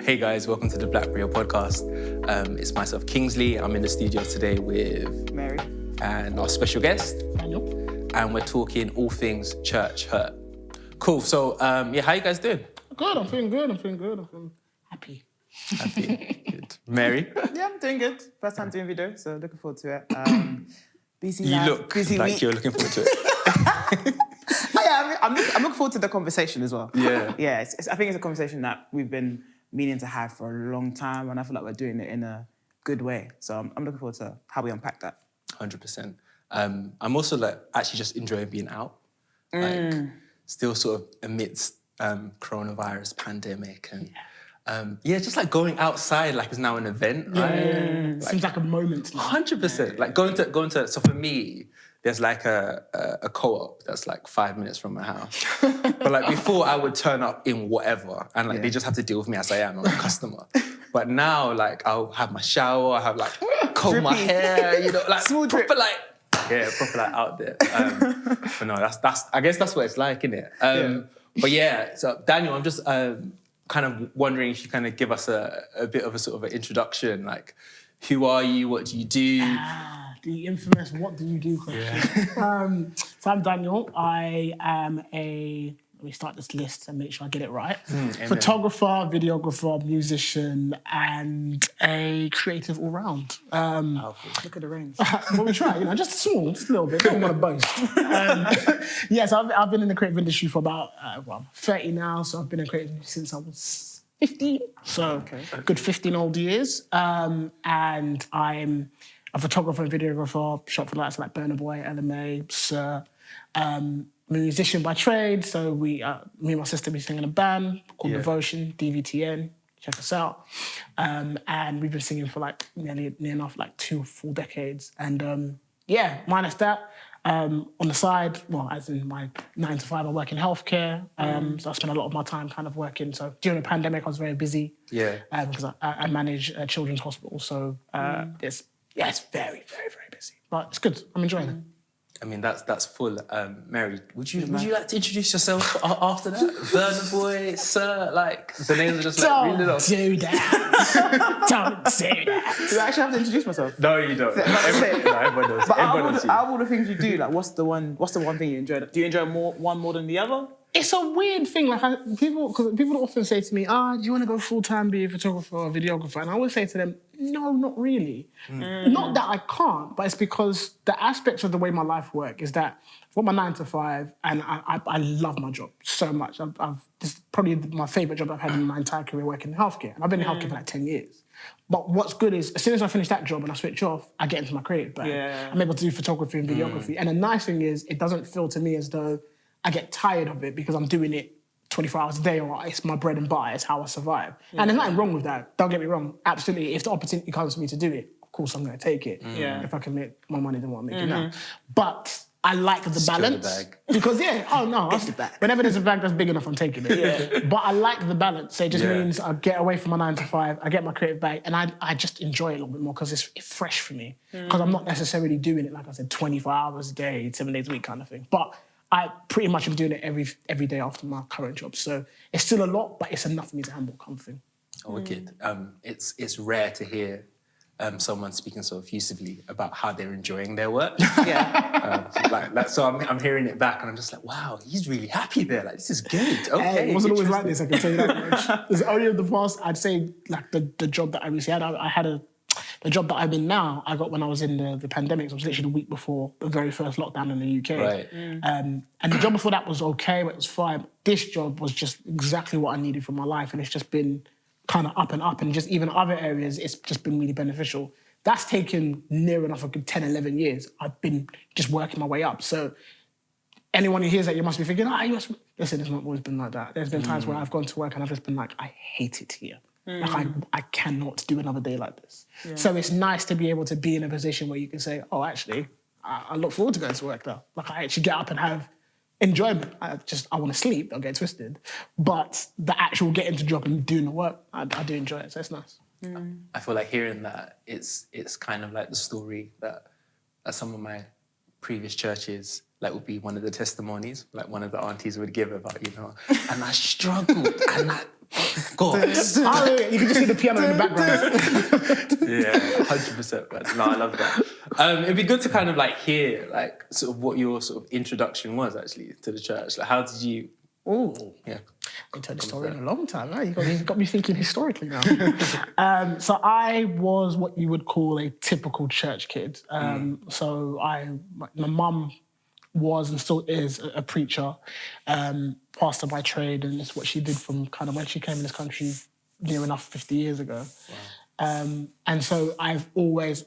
Hey guys, welcome to the Berea podcast. It's myself, Kingsley. I'm in the studio today with Mary and our special guest, Daniel. And we're talking all things church hurt. Cool. So, how you guys doing? Good. I'm feeling good. I'm feeling happy. Happy. Good. Mary? Yeah, I'm doing good. First time doing video, so looking forward to it. Busy You life, look busy like week. you're looking forward to it. I'm looking forward to the conversation as well. Yeah. Yeah, I think it's a conversation that we've been meaning to have for a long time, and I feel like we're doing it in a good way. So I'm looking forward to how we unpack that. 100%. I'm also actually just enjoying being out. Still sort of amidst coronavirus pandemic and just like going outside is now an event, right? Seems like a moment. 100%. Like going to. So for me, there's like a co-op that's 5 minutes from my house. But before, I would turn up in whatever, and they just have to deal with me as I am. I'm a customer. But now, I'll have my shower, I have comb my hair, Small proper drip. proper out there. But no, that's I guess that's what it's like, isn't it? But yeah, so Daniel, I'm just kind of wondering if you kind of give us a bit of a sort of an introduction, who are you, what do you do? The infamous "what do you do" question. So I'm Daniel. I am let me start this list and make sure I get it right. Photographer, videographer, musician, and a creative all-round. Look at the range. Well, we try, just a little bit. Don't want to boast. Yes, I've been in the creative industry for about 30 now. So I've been in creative since I was 15. So a good 15 old years. And I'm a photographer and videographer. Shot for lights like Burner Boy, LMA, Sir. I'm a musician by trade, so me and my sister, we sing in a band called Devotion, DVTN. Check us out. And we've been singing for near enough 2 full decades. And minus that, on the side, as in my 9 to 5, I work in healthcare. So I spend a lot of my time kind of working. So during the pandemic, I was very busy. Yeah. Because I manage a children's hospital. So it's very, very, very busy. But it's good. I'm enjoying it. I mean, that's full. Mary, would you like to introduce yourself after that? Burner Boy, Sir, the names are just reeling off. Don't do that. Don't do that. Do I actually have to introduce myself? No, you don't. Everyone knows. But out of all the things you do, what's the one thing you enjoy? Do you enjoy one more than the other? It's a weird thing. People often say to me, do you want to go full-time, be a photographer or a videographer? And I always say to them, no, not really. Not that I can't, but it's because the aspects of the way my life works is that I've got my 9 to 5 and I love my job so much. This is probably my favourite job I've had in my entire career working in healthcare. And I've been in healthcare for 10 years. But what's good is, as soon as I finish that job and I switch off, I get into my creative bag. Yeah. I'm able to do photography and videography. And the nice thing is, it doesn't feel to me as though I get tired of it because I'm doing it 24 hours a day, or it's my bread and butter, it's how I survive. Yeah. And there's nothing wrong with that. Don't get me wrong. Absolutely, if the opportunity comes for me to do it, of course I'm going to take it. If I can make more money than what I'm making now. But I like the balance. The bag. Because whenever there's a bag that's big enough, I'm taking it. Yeah. But I like the balance. So it just means I get away from my 9 to 5, I get my creative bag, and I just enjoy it a little bit more because it's fresh for me. Because I'm not necessarily doing it, like I said, 24 hours a day, 7 days a week kind of thing. But I pretty much am doing it every day after my current job. So it's still a lot, but it's enough for me to handle kind of thing. Oh, wicked. It's rare to hear someone speaking so effusively about how they're enjoying their work. Yeah. So I'm hearing it back and I'm just like, wow, he's really happy there. This is good. Okay. It wasn't always like this, I can tell you that much. There's only in the past, I'd say, the job that I recently had, I had the job that I'm in now, I got when I was in the pandemic. So it was literally the week before the very first lockdown in the UK. Right. And the job before that was okay, but it was fine. This job was just exactly what I needed for my life. And it's just been kind of up and up. And just even other areas, it's just been really beneficial. That's taken near enough a good 10, 11 years. I've been just working my way up. So anyone who hears that, you must be thinking, listen, it's not always been like that. There's been times where I've gone to work and I've just been like, I hate it here. I cannot do another day like this. Yeah. So it's nice to be able to be in a position where you can say, actually, I look forward to going to work now. I actually get up and have enjoyment. I want to sleep, don't get twisted. But the actual getting to job and doing the work, I do enjoy it, so it's nice. I feel like hearing that, it's kind of like the story that some of my previous churches like would be one of the testimonies, like one of the aunties would give about, and I struggled, and God. Hallelujah. You can just hear the piano in the background. Yeah, 100%. Man. No, I love that. It'd be good to kind of like hear like sort of what your sort of introduction was actually to the church. Like, how did you? Oh, Yeah. I haven't told the story in a long time. Huh? You got me thinking historically now. So I was what you would call a typical church kid. So my mum was and still is a preacher, pastor by trade, and it's what she did from kind of when she came in this country near enough 50 years ago. Wow. And so I've always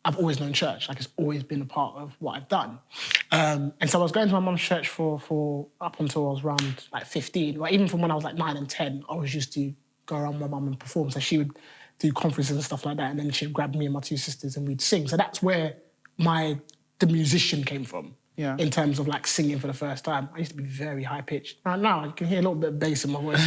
known church. Like, it's always been a part of what I've done. And so I was going to my mum's church for up until I was around like 15. Like, even from when I was like 9 and 10, I was used to go around with my mum and perform. So she would do conferences and stuff like that, and then she'd grab me and my two sisters and we'd sing. So that's where the musician came from. Yeah. In terms of like singing for the first time. I used to be very high pitched. Now I can hear a little bit of bass in my voice.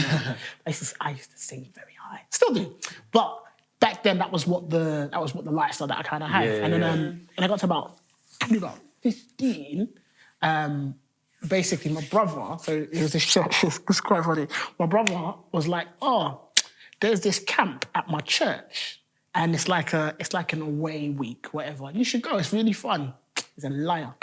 I used to sing very high. Still do. But back then that was what the lifestyle that I kind of had. And then and I got to about 15. Basically my brother, so it was this church, it's quite funny. My brother was like, oh, there's this camp at my church, and it's like an away week, whatever. You should go, it's really fun. He's a liar.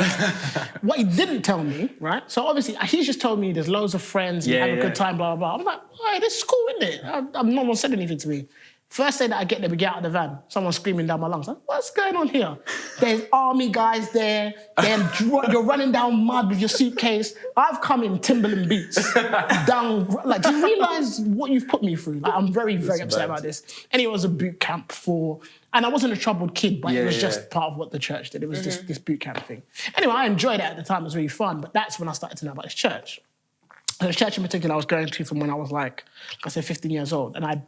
What he didn't tell me, right? So obviously, he's just told me there's loads of friends, you have a good time, blah, blah, blah. I'm like, hey, this is cool, isn't it? No one said anything to me. First day that I get there, we get out of the van, someone's screaming down my lungs. Like, what's going on here? There's army guys there. Then you're running down mud with your suitcase. I've come in Timberland boots down. Like, do you realise what you've put me through? Like, I'm very, very upset about this. And it was a boot camp and I wasn't a troubled kid, but it was just part of what the church did. It was just this boot camp thing. Anyway, I enjoyed it at the time. It was really fun. But that's when I started to know about this church. And the church in particular I was going to from when I was like I said, 15 years old. And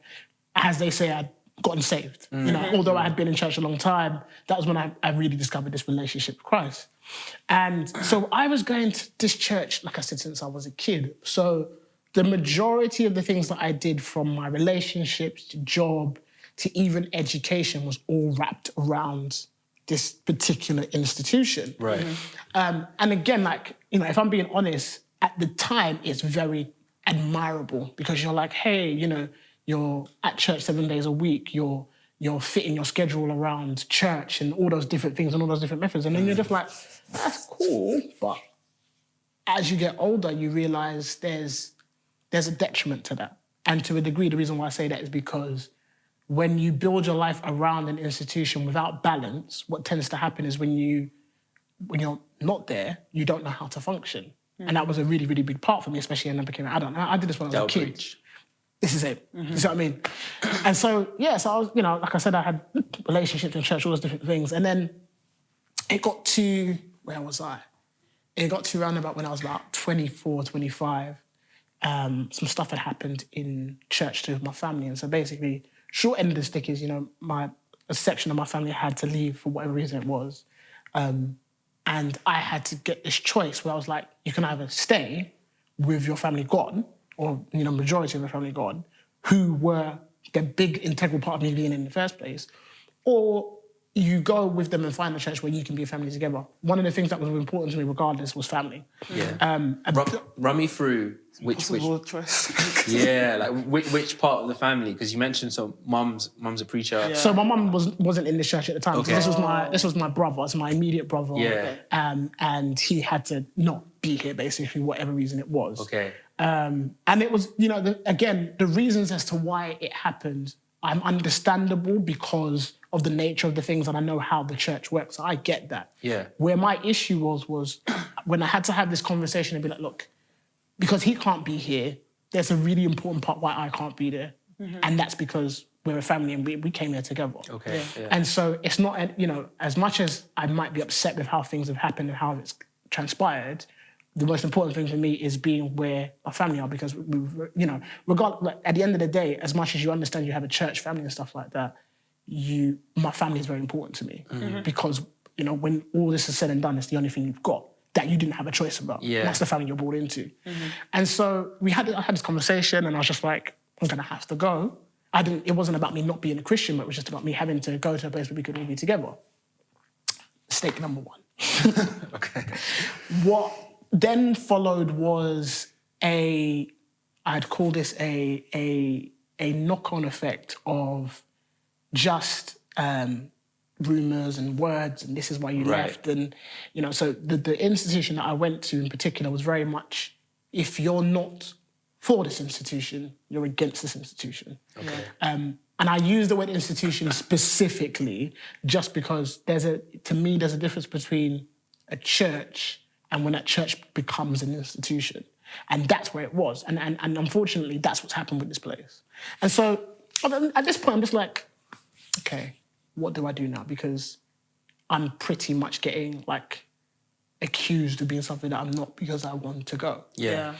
as they say, I'd gotten saved. Although I had been in church a long time, that was when I really discovered this relationship with Christ. And so I was going to this church, like I said, since I was a kid. So the majority of the things that I did, from my relationships to job to even education, was all wrapped around this particular institution. Right. And again, like, if I'm being honest, at the time, it's very admirable because you're like, hey, you're at church 7 days a week, you're fitting your schedule around church and all those different things and all those different methods. And then you're just like, that's cool. But as you get older, you realise there's a detriment to that. And to a degree, the reason why I say that is because when you build your life around an institution without balance, what tends to happen is when you're not there, you don't know how to function. And that was a really, really big part for me, especially when I became an adult. I did this when I was a kid. This is it. You see what I mean? And so, so I was, like I said, I had relationships in church, all those different things. And then it got to, where was I? It got to around about when I was about 24, 25. Some stuff had happened in church to my family. And so basically, short end of the stick is, a section of my family had to leave for whatever reason it was. And I had to get this choice where I was like, you can either stay with your family gone, or, majority of the family gone, who were the big integral part of me being in the first place, or you go with them and find a church where you can be a family together. One of the things that was important to me regardless was family. Yeah. Run me through which choice. Yeah, like which part of the family? Because you mentioned mum's a preacher. Yeah. So my mum wasn't in the church at the time. Okay. So this was my brother. It's my immediate brother. Yeah. And he had to not be here basically, whatever reason it was. Okay. And it was, the reasons as to why it happened, I'm understandable because of the nature of the things, and I know how the church works. So I get that. Yeah. Where my issue was when I had to have this conversation and be like, look, because he can't be here, there's a really important part why I can't be there. Mm-hmm. And that's because we're a family and we came here together. Okay. Yeah. And so it's not, as much as I might be upset with how things have happened and how it's transpired, the most important thing for me is being where my family are, because at the end of the day, as much as you understand you have a church family and stuff like that, my family is very important to me. Mm-hmm. Because when all this is said and done, it's the only thing you've got that you didn't have a choice about. Yeah. And that's the family you're brought into. Mm-hmm. And so I had this conversation, and I was just like, I'm gonna have to go. It wasn't about me not being a Christian, but it was just about me having to go to a place where we could all be together. Mistake number one. Okay. What then followed was I'd call this a knock-on effect of just rumours and words, and this is why you left. And, so the institution that I went to in particular was very much, if you're not for this institution, you're against this institution. Okay. And I use the word institution specifically just because to me, there's a difference between a church and when that church becomes an institution. And that's where it was. And unfortunately, that's what's happened with this place. And so at this point, I'm just like, okay, what do I do now? Because I'm pretty much getting accused of being something that I'm not because I want to go. Yeah.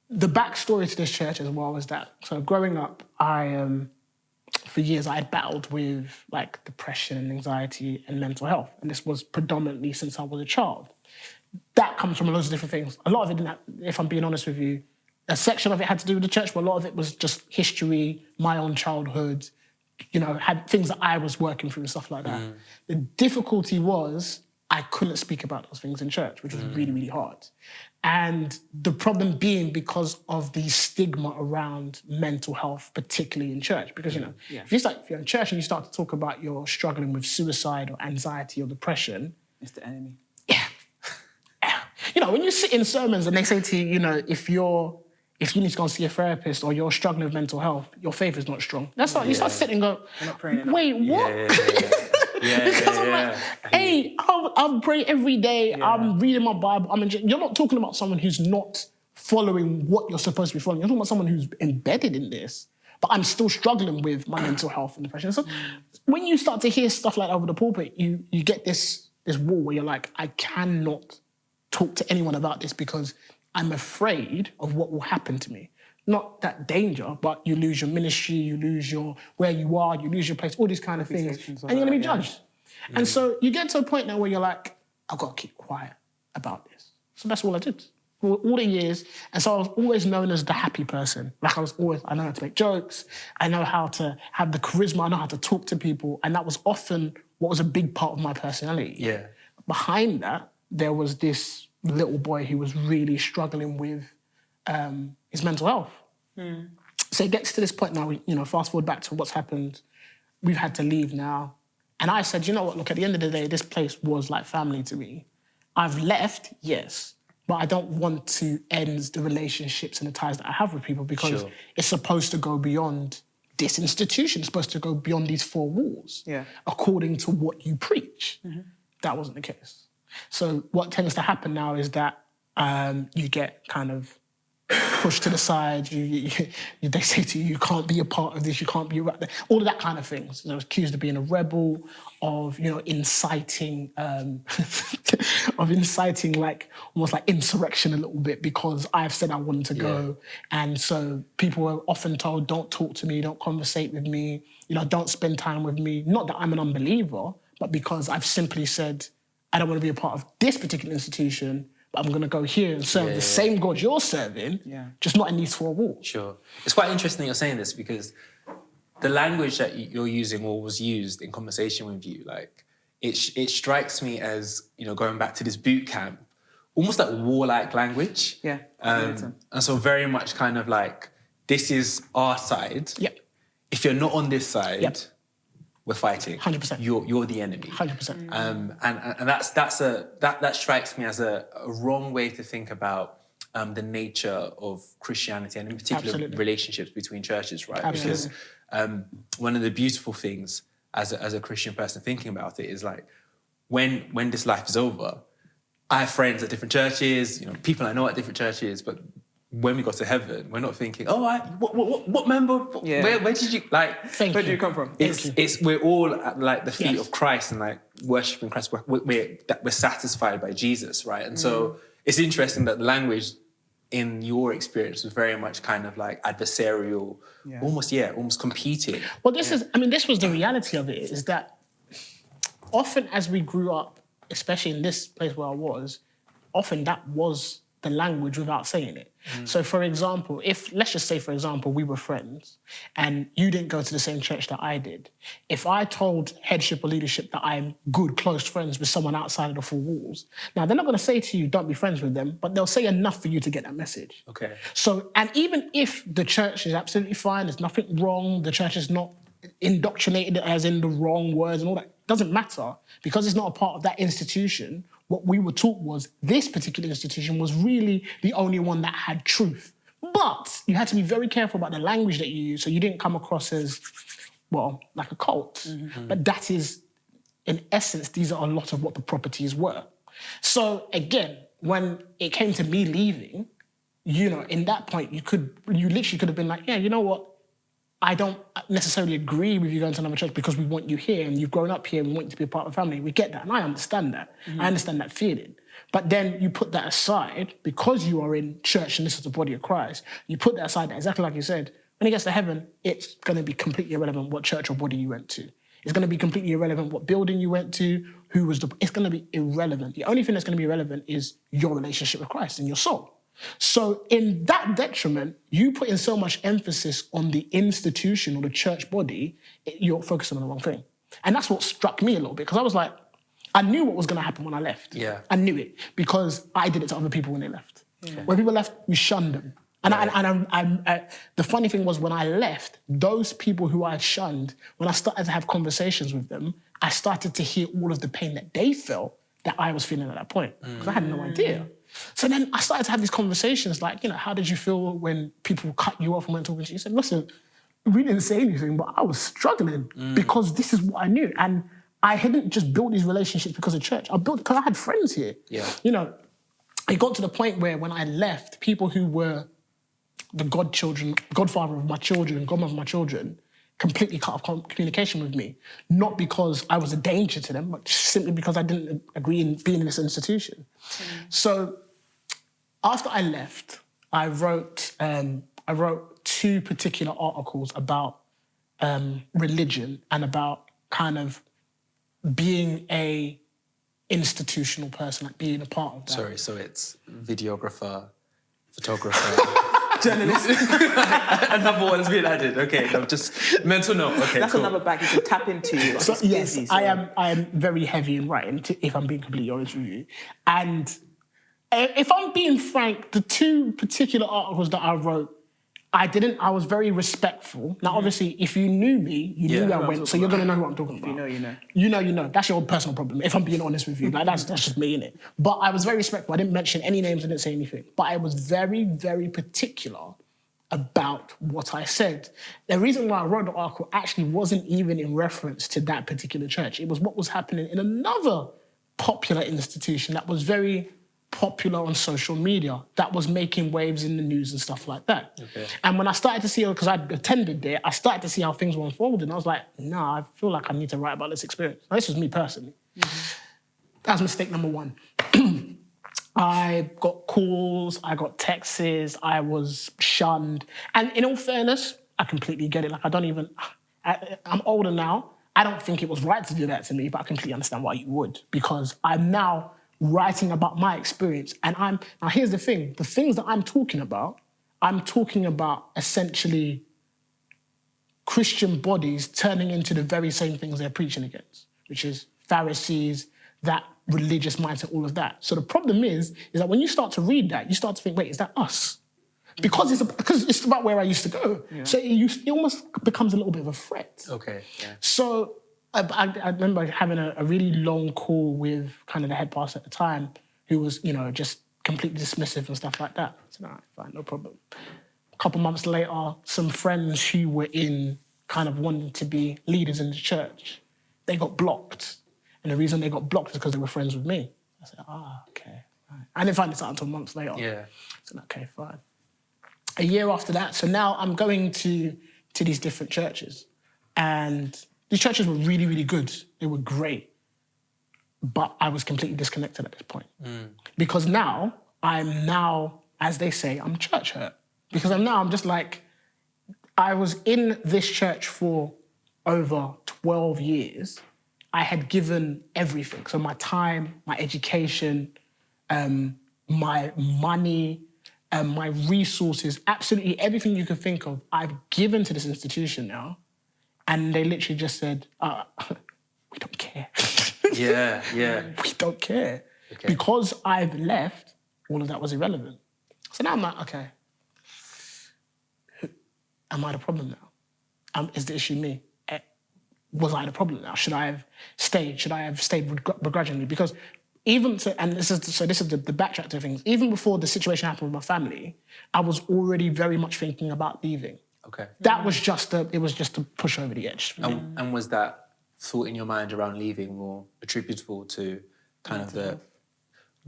The backstory to this church as well was that, so growing up, for years I had battled with depression and anxiety and mental health. And this was predominantly since I was a child. That comes from loads of different things. A lot of it didn't have, if I'm being honest with you, a section of it had to do with the church, but a lot of it was just history, my own childhood, had things that I was working through and stuff like that. The difficulty was I couldn't speak about those things in church, which was really, really hard. And the problem being because of the stigma around mental health, particularly in church. Because, if you're in church and you start to talk about you're struggling with suicide or anxiety or depression... It's the enemy. Yeah. When you sit in sermons and they say to you, if you need to go and see a therapist or you're struggling with mental health, your faith is not strong. That's like, you start sitting and go, You're not praying enough. Wait, what? Yeah. Hey, I'm praying every day. Yeah. I'm reading my Bible. You're not talking about someone who's not following what you're supposed to be following. You're talking about someone who's embedded in this. But I'm still struggling with my mental health and depression. So when you start to hear stuff like that over the pulpit, you get this wall where you're like, I cannot talk to anyone about this because I'm afraid of what will happen to me. Not that danger, but you lose your ministry, you lose where you are, you lose your place, all these kind of things, and you're going to be judged. Yeah. And so you get to a point now where you're like, I've got to keep quiet about this. So that's all I did for all the years. And so I was always known as the happy person. I know how to make jokes, I know how to have the charisma, I know how to talk to people, and that was often what was a big part of my personality. Yeah. Behind that, there was this little boy who was really struggling with his mental health. So it gets to this point now, fast forward back to what's happened. We've had to leave now. And I said, you know what, look, at the end of the day, this place was like family to me. I've left, yes, but I don't want to end the relationships and the ties that I have with people because it's supposed to go beyond this institution. It's supposed to go beyond these four walls, according to what you preach. That wasn't the case. So what tends to happen now is that you get kind of pushed to the side. They say to you, you can't be a part of this, you can't be right there. All of that kind of things. Accused of being a rebel, of inciting, almost like insurrection a little bit because I've said I wanted to go, and so people were often told, don't talk to me, don't conversate with me, don't spend time with me. Not that I'm an unbeliever, but because I've simply said I don't want to be a part of this particular institution. I'm going to go here and serve the same God you're serving, just not in these four walls. Sure. It's quite interesting you're saying this because the language that you're using or was used in conversation with you, it strikes me as, going back to this boot camp, almost like warlike language. Yeah. And so very much kind of like, this is our side. Yep. If you're not on this side, we're fighting. 100%. You're the enemy. 100%. And that strikes me as a wrong way to think about the nature of Christianity and in particular relationships between churches, right? Absolutely. Because one of the beautiful things as a Christian person thinking about it is like when this life is over, I have friends at different churches, people I know at different churches, but when we got to heaven, we're not thinking, what member? Where did you where did you come from? We're all at the feet of Christ and worshiping Christ. We're satisfied by Jesus, right? And so it's interesting that the language in your experience was very much kind of adversarial, almost competing. Well, this was the reality of it, is that often as we grew up, especially in this place where I was, often that was the language without saying it. So, for example, let's just say, for example, we were friends and you didn't go to the same church that I did. If I told headship or leadership that I'm good, close friends with someone outside of the four walls, now they're not going to say to you, don't be friends with them, but they'll say enough for you to get that message. Okay. So, and even if the church is absolutely fine, there's nothing wrong, the church is not indoctrinated as in the wrong words and all that, doesn't matter, because it's not a part of that institution. What we were taught was this particular institution was really the only one that had truth. But you had to be very careful about the language that you use so you didn't come across as, well, like a cult. But that is, in essence, these are a lot of what the properties were. So again, when it came to me leaving, you know, in that point, you literally could have been like, yeah, you know what? I don't necessarily agree with you going to another church because we want you here and you've grown up here and we want you to be a part of the family. We get that, and I understand that. I understand that feeling. But then you put that aside because you are in church and this is the body of Christ. You put that aside, exactly like you said. When it gets to heaven, it's going to be completely irrelevant what church or body you went to. It's going to be completely irrelevant what building you went to, it's going to be irrelevant. The only thing that's going to be relevant is your relationship with Christ and your soul. So in that detriment, you put in so much emphasis on the institution or the church body, you're focusing on the wrong thing. And that's what struck me a little bit, because I was like, I knew what was going to happen when I left. Yeah. I knew it, because I did it to other people when they left. Yeah. When people left, we shunned them. And the funny thing was, when I left, those people who I shunned, when I started to have conversations with them, I started to hear all of the pain that they felt that I was feeling at that point, because I had no idea. So then I started to have these conversations like, you know, how did you feel when people cut you off and weren't talking to you? You said, listen, we didn't say anything, but I was struggling because this is what I knew. And I hadn't just built these relationships because of church. I built it because I had friends here. Yeah. You know, it got to the point where when I left, people who were the godfather of my children and godmother of my children completely cut off communication with me. Not because I was a danger to them, but simply because I didn't agree in being in this institution. So after I left, I wrote 2 particular articles about religion and about kind of being a institutional person, like being a part of that. Sorry, so it's videographer, photographer, journalist. Another one's been added. Okay, no, just mental note. Okay, that's cool. another bag you can tap into. So, yes, busy, so. I am very heavy in writing, if I'm being completely honest with you. And if I'm being frank, the 2 particular articles that I wrote, I was very respectful. Now, obviously, if you knew me, you knew where I went, so you're going to know who I'm talking about. You know. You know. That's your personal problem, if I'm being honest with you. Like, that's just me, innit? But I was very respectful. I didn't mention any names, I didn't say anything. But I was very, very particular about what I said. The reason why I wrote the article actually wasn't even in reference to that particular church. It was what was happening in another popular institution that was very popular on social media, that was making waves in the news and stuff like that. Okay. And when I started to see, because I'd attended there, I started to see how things were unfolding. I was like, no, I feel like I need to write about this experience. Now, this was me personally. That was mistake number 1. I got calls, I got texts, I was shunned. And in all fairness, I completely get it. Like, I'm older now. I don't think it was right to do that to me, but I completely understand why you would, because I'm now writing about my experience. And now here's the thing, the things that I'm talking about essentially Christian bodies turning into the very same things they're preaching against, which is Pharisees, that religious mindset, all of that. So the problem is that when you start to read that, you start to think, wait, is that us? Because it's about where I used to go. Yeah. So it almost becomes a little bit of a threat. Okay. Yeah. So I remember having a really long call with kind of the head pastor at the time, who was, you know, just completely dismissive and stuff like that. I said, all right, fine, no problem. A couple months later, some friends who were in kind of wanting to be leaders in the church, they got blocked. And the reason they got blocked is because they were friends with me. I said, okay. Right. I didn't find this out until months later. Yeah. I said, okay, fine. A year after that, so now I'm going to these different churches. And these churches were really, really good. They were great. But I was completely disconnected at this point. Because now, as they say, I'm church hurt. Because I'm just like, I was in this church for over 12 years. I had given everything. So my time, my education, my money, my resources, absolutely everything you can think of, I've given to this institution now. And they literally just said, we don't care. Yeah. We don't care. Okay. Because I've left, all of that was irrelevant. So now I'm like, okay, am I the problem now? Is the issue me? Was I the problem now? Should I have stayed? Should I have stayed begrudgingly? Because even to, and this is the backtrack to things. Even before the situation happened with my family, I was already very much thinking about leaving. Okay. That was just a push over the edge. And was that thought in your mind around leaving more attributable to kind of the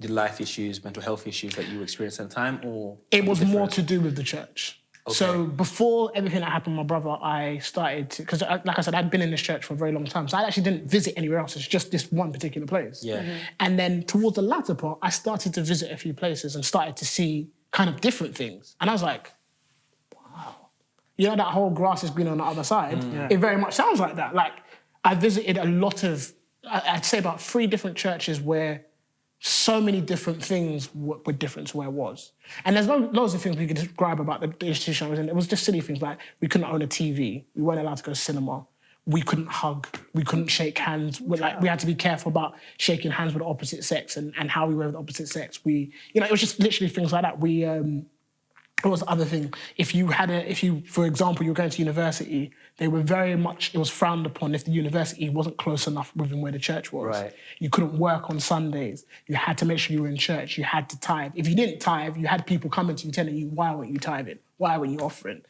life issues, mental health issues that you experienced at the time, or it was more to do with the church. Okay. So before everything that happened with my brother, I started to, because like I said, I'd been in this church for a very long time. So I actually didn't visit anywhere else. It's just this one particular place. Yeah. And then towards the latter part, I started to visit a few places and started to see kind of different things. And I was like, wow. You know that whole grass is green on the other side? It very much sounds like that. Like I visited a lot of, I'd say about 3 different churches where so many different things were different to where it was. And there's loads of things we could describe about the institution I was in. It was just silly things like we couldn't own a TV, we weren't allowed to go to cinema, we couldn't hug, we couldn't shake hands. We had to be careful about shaking hands with the opposite sex and how we were with the opposite sex. It was just literally things like that. What was the other thing? If you, for example, you were going to university, they were very much, it was frowned upon if the university wasn't close enough within where the church was. Right. You couldn't work on Sundays. You had to make sure you were in church. You had to tithe. If you didn't tithe, you had people coming to you telling you, why weren't you tithing? Why weren't you offering?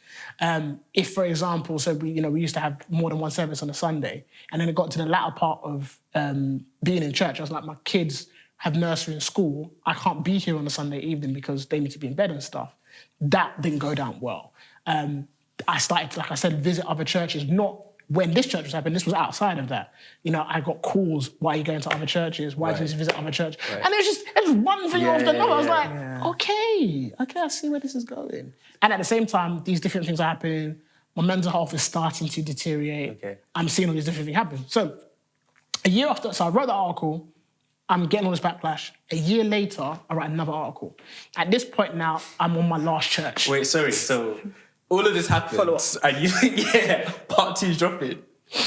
If, for example, so we used to have more than one service on a Sunday, and then it got to the latter part of being in church, I was like, my kids have nursery and school. I can't be here on a Sunday evening because they need to be in bed and stuff. That didn't go down well. I started to, like I said, visit other churches, not when this church was happening, this was outside of that. I got calls, why are you going to other churches? Why do you need to visit other churches? Right. And it was just one thing after another. I was like, okay, I see where this is going. And at the same time, these different things are happening. My mental health is starting to deteriorate. Okay. I'm seeing all these different things happen. So a year after, so I wrote the article, I'm getting all this backlash. A year later, I write another article. At this point now, I'm on my last church. Wait, sorry, so all of this happens and you think, part 2's dropping.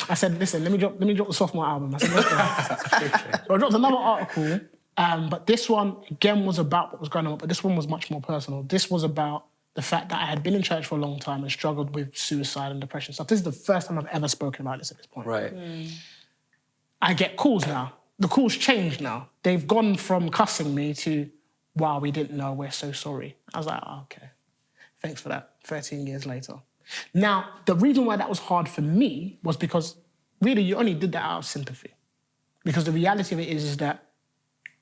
I said, listen, let me drop the sophomore album. I said, let's go. So I dropped another article, but this one, again, was about what was going on, but this one was much more personal. This was about the fact that I had been in church for a long time and struggled with suicide and depression stuff. This is the first time I've ever spoken about this at this point. Right. I get calls now. The calls changed now. They've gone from cussing me to, wow, we didn't know, we're so sorry. I was like, oh, okay. Thanks for that, 13 years later. Now, the reason why that was hard for me was because really you only did that out of sympathy. Because the reality of it is that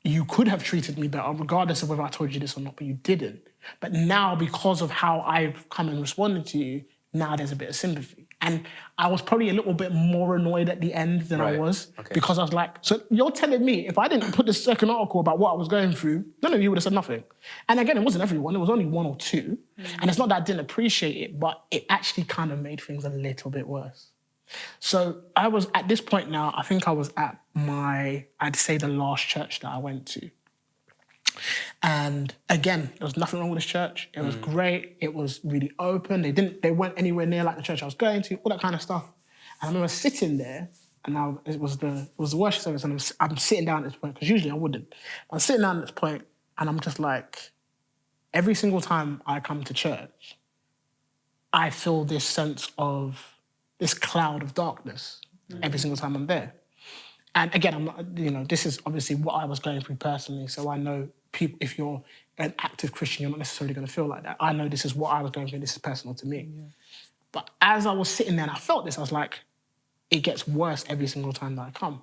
you could have treated me better, regardless of whether I told you this or not, but you didn't. But now, because of how I've come and responded to you, now there's a bit of sympathy. And I was probably a little bit more annoyed at the end than I was. Okay. Because I was like, so you're telling me if I didn't put this second article about what I was going through, none of you would have said nothing. And again, it wasn't everyone, it was only 1 or 2. And it's not that I didn't appreciate it, but it actually kind of made things a little bit worse. So I was, at this point now, I think I was at I'd say the last church that I went to. And again, there was nothing wrong with this church. It was great. It was really open. They weren't anywhere near like the church I was going to, all that kind of stuff. And I remember sitting there, and it was the worship service, and I'm sitting down at this point, because usually I wouldn't. I'm sitting down at this point, and I'm just like, every single time I come to church, I feel this sense of, this cloud of darkness every single time I'm there. And again, I'm not, this is obviously what I was going through personally, so I know people, if you're an active Christian, you're not necessarily going to feel like that. I know this is what I was going through, this is personal to me. Yeah. But as I was sitting there and I felt this, I was like, it gets worse every single time that I come.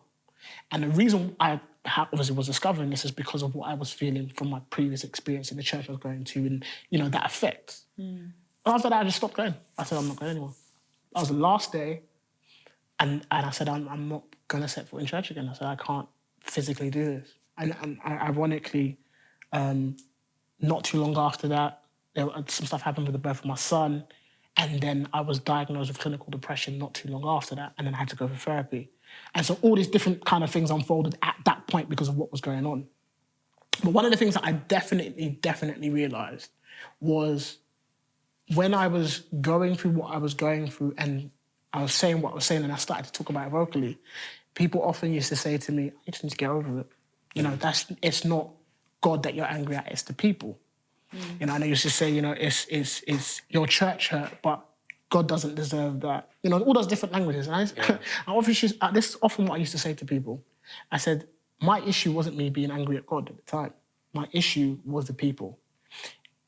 And the reason I obviously was discovering this is because of what I was feeling from my previous experience in the church I was going to, and that effect. After that, I just stopped going. I said, I'm not going anymore. That was the last day, and I said, I'm not going to set foot in church again. I said, I can't physically do this. And ironically, not too long after that, some stuff happened with the birth of my son, and then I was diagnosed with clinical depression not too long after that, and then I had to go for therapy. And so all these different kind of things unfolded at that point because of what was going on. But one of the things that I definitely realised was when I was going through what I was going through and I was saying what I was saying and I started to talk about it vocally, people often used to say to me, you just need to get over it. You know, it's not God that you're angry at, it's the people. You know, and I used to say, you know, it's your church hurt, but God doesn't deserve that. You know, all those different languages. And this is often what I used to say to people. I said, my issue wasn't me being angry at God at the time. My issue was the people.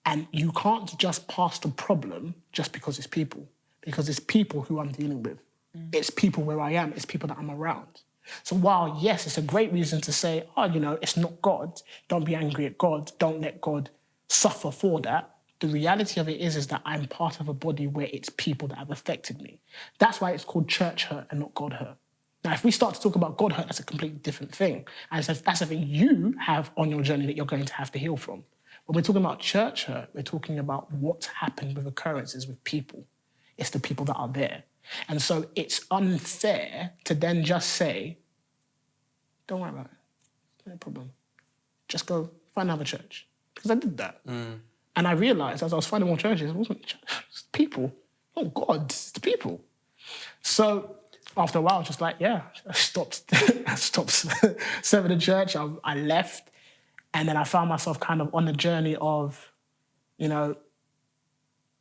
And you can't just pass the problem just because it's people. Because it's people who I'm dealing with. It's people where I am. It's people that I'm around. So while, yes, it's a great reason to say, oh, you know, it's not God. Don't be angry at God. Don't let God suffer for that. The reality of it is that I'm part of a body where it's people that have affected me. That's why it's called church hurt and not God hurt. Now, if we start to talk about God hurt, that's a completely different thing. And so that's something you have on your journey that you're going to have to heal from. When we're talking about church hurt, we're talking about what's happened with occurrences with people. It's the people that are there. And so it's unfair to then just say, don't worry about it. No problem. Just go find another church. Because I did that. And I realised as I was finding more churches, it wasn't church, it's the people. Not God, it's the people. So after a while, I was just like, yeah, I stopped serving the church. I left. And then I found myself kind of on the journey of, you know,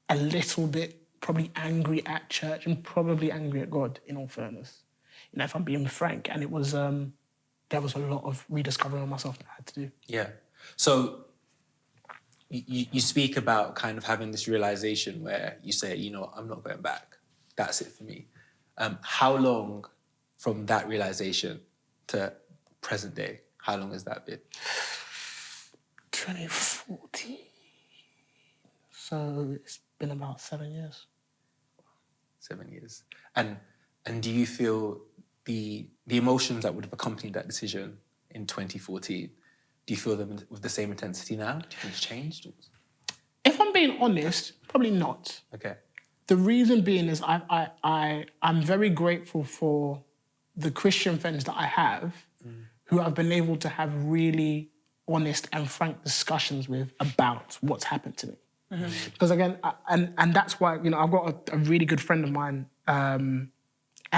a little bit probably angry at church and probably angry at God, in all fairness. You know, if I'm being frank. And it was, there was a lot of rediscovering of myself that I had to do. Yeah. So you speak about kind of having this realization where you say, you know what, I'm not going back. That's it for me. How long from that realization to present day, how long has that been? 2014. So it's been about 7 years. 7 years. And do you feel the emotions that would have accompanied that decision in 2014, do you feel them with the same intensity now? Do you think it's changed? If I'm being honest, probably not. Okay. The reason being is I'm very grateful for the Christian friends that I have who I've been able to have really honest and frank discussions with about what's happened to me. Because again, and that's why, you know, I've got a really good friend of mine, and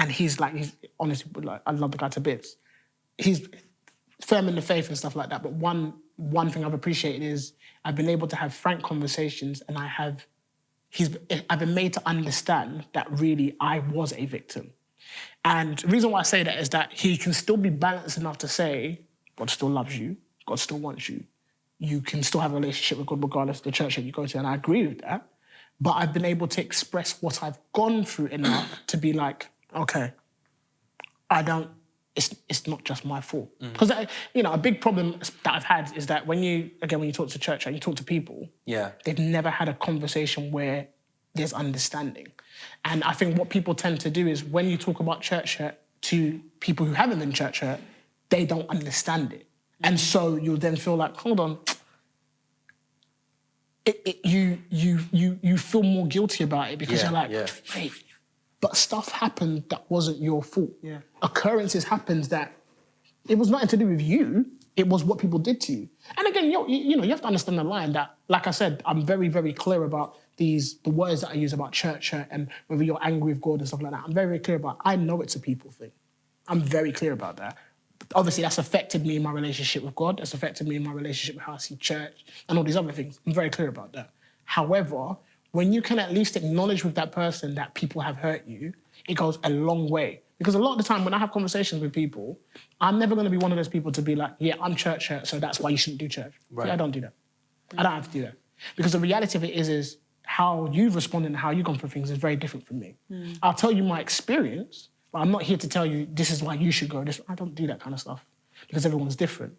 he's honestly, like, I love the guy to bits. He's firm in the faith and stuff like that. But one thing I've appreciated is I've been able to have frank conversations, and I've been made to understand that really I was a victim. And the reason why I say that is that he can still be balanced enough to say, God still loves you, God still wants you. You can still have a relationship with God regardless of the church that you go to, and I agree with that. But I've been able to express what I've gone through enough to be like, okay, it's not just my fault. Because, you know, a big problem that I've had is that when you talk to church and you talk to people, they've never had a conversation where there's understanding. And I think what people tend to do is when you talk about church hurt to people who haven't been church hurt, they don't understand it. And so you'll then feel like, hold on, you feel more guilty about it because you're like, wait, but stuff happened that wasn't your fault. Yeah. Occurrences happened that it was nothing to do with you. It was what people did to you. And again, you know, you have to understand the line that, like I said, I'm very, very clear about the words that I use about church hurt and whether you're angry with God and stuff like that. I'm very, very clear about I know it's a people thing. I'm very clear about that. Obviously, that's affected me in my relationship with God. That's affected me in my relationship with how I see church and all these other things. I'm very clear about that. However, when you can at least acknowledge with that person that people have hurt you, it goes a long way. Because a lot of the time when I have conversations with people, I'm never going to be one of those people to be like, yeah, I'm church hurt, so that's why you shouldn't do church. Right. Yeah, I don't do that. I don't have to do that. Because the reality of it is how you've responded and how you've gone through things is very different from me. I'll tell you my experience, but I'm not here to tell you this is why you should go. I don't do that kind of stuff because everyone's different.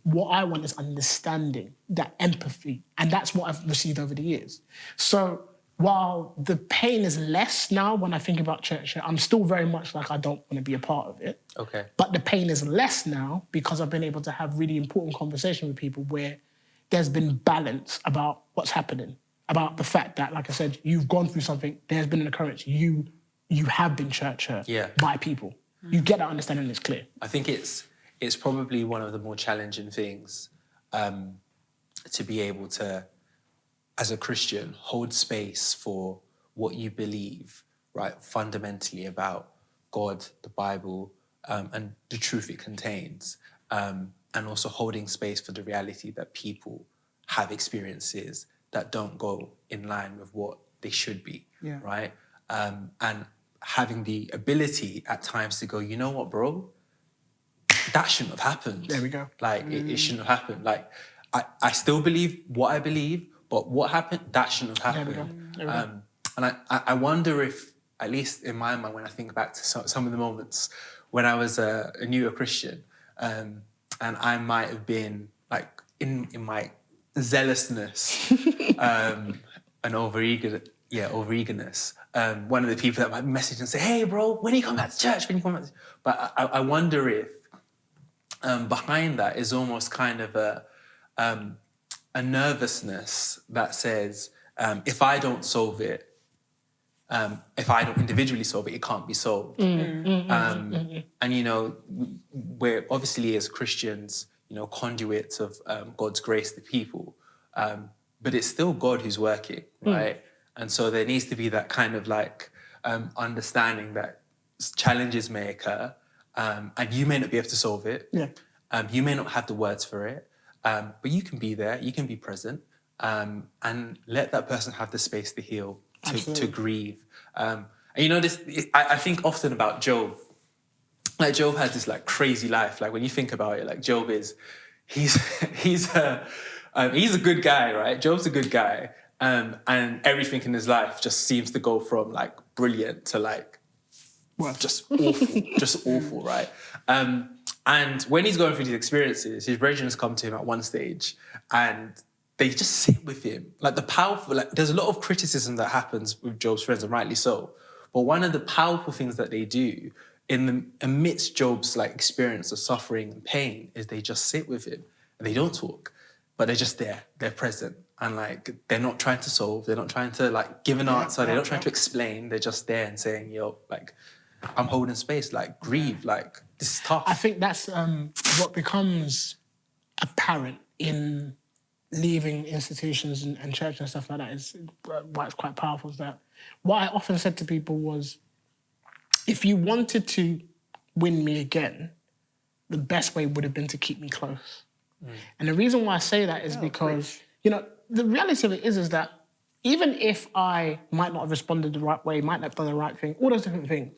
What I want is understanding, that empathy, and that's what I've received over the years. So while the pain is less now when I think about church, I'm still very much like I don't want to be a part of it. Okay. But the pain is less now because I've been able to have really important conversations with people where there's been balance about what's happening, about the fact that, like I said, you've gone through something, there's been an occurrence, you have been church hurt by people. You get that understanding, it's clear. I think it's probably one of the more challenging things to be able to, as a Christian, hold space for what you believe, right, fundamentally about God, the Bible, and the truth it contains, and also holding space for the reality that people have experiences that don't go in line with what they should be, right? And having the ability at times to go, you know what, bro? That shouldn't have happened. There we go. Like, it shouldn't have happened. Like, I still believe what I believe, but what happened, that shouldn't have happened. There we go. And I wonder if, at least in my mind, when I think back to some of the moments when I was a newer Christian, and I might have been, like, in my zealousness and over-eagerness, one of the people that might message and say, hey, bro, when you come back to church? When you come back to... But I wonder if behind that is almost kind of a nervousness that says, if I don't solve it, if I don't individually solve it, it can't be solved. And, you know, we're obviously as Christians, you know, conduits of God's grace to people, but it's still God who's working, right? And so there needs to be that kind of like understanding that challenges may occur, and you may not be able to solve it. You may not have the words for it, but you can be there, you can be present, and let that person have the space to heal, to grieve. And you know, I think often about Job. Like, Job has this like crazy life. Like, when you think about it, like, Job he's a good guy, right? Job's a good guy. And everything in his life just seems to go from like brilliant to like just awful, right? And when he's going through these experiences, his brethren come to him at one stage and they just sit with him. Like, there's a lot of criticism that happens with Job's friends, and rightly so. But one of the powerful things that they do amidst Job's like experience of suffering and pain is they just sit with him and they don't talk, but they're just there. They're present. And like, they're not trying to solve. They're not trying to like give an answer. They're not trying to explain. They're just there and saying, yo, like, I'm holding space, like, grieve, like, this is tough. I think that's what becomes apparent in leaving institutions and church and stuff like that, is why it's quite powerful, is that what I often said to people was, if you wanted to win me again, the best way would have been to keep me close. And the reason why I say that is because, you know, the reality of it is that even if I might not have responded the right way, might not have done the right thing, all those different things,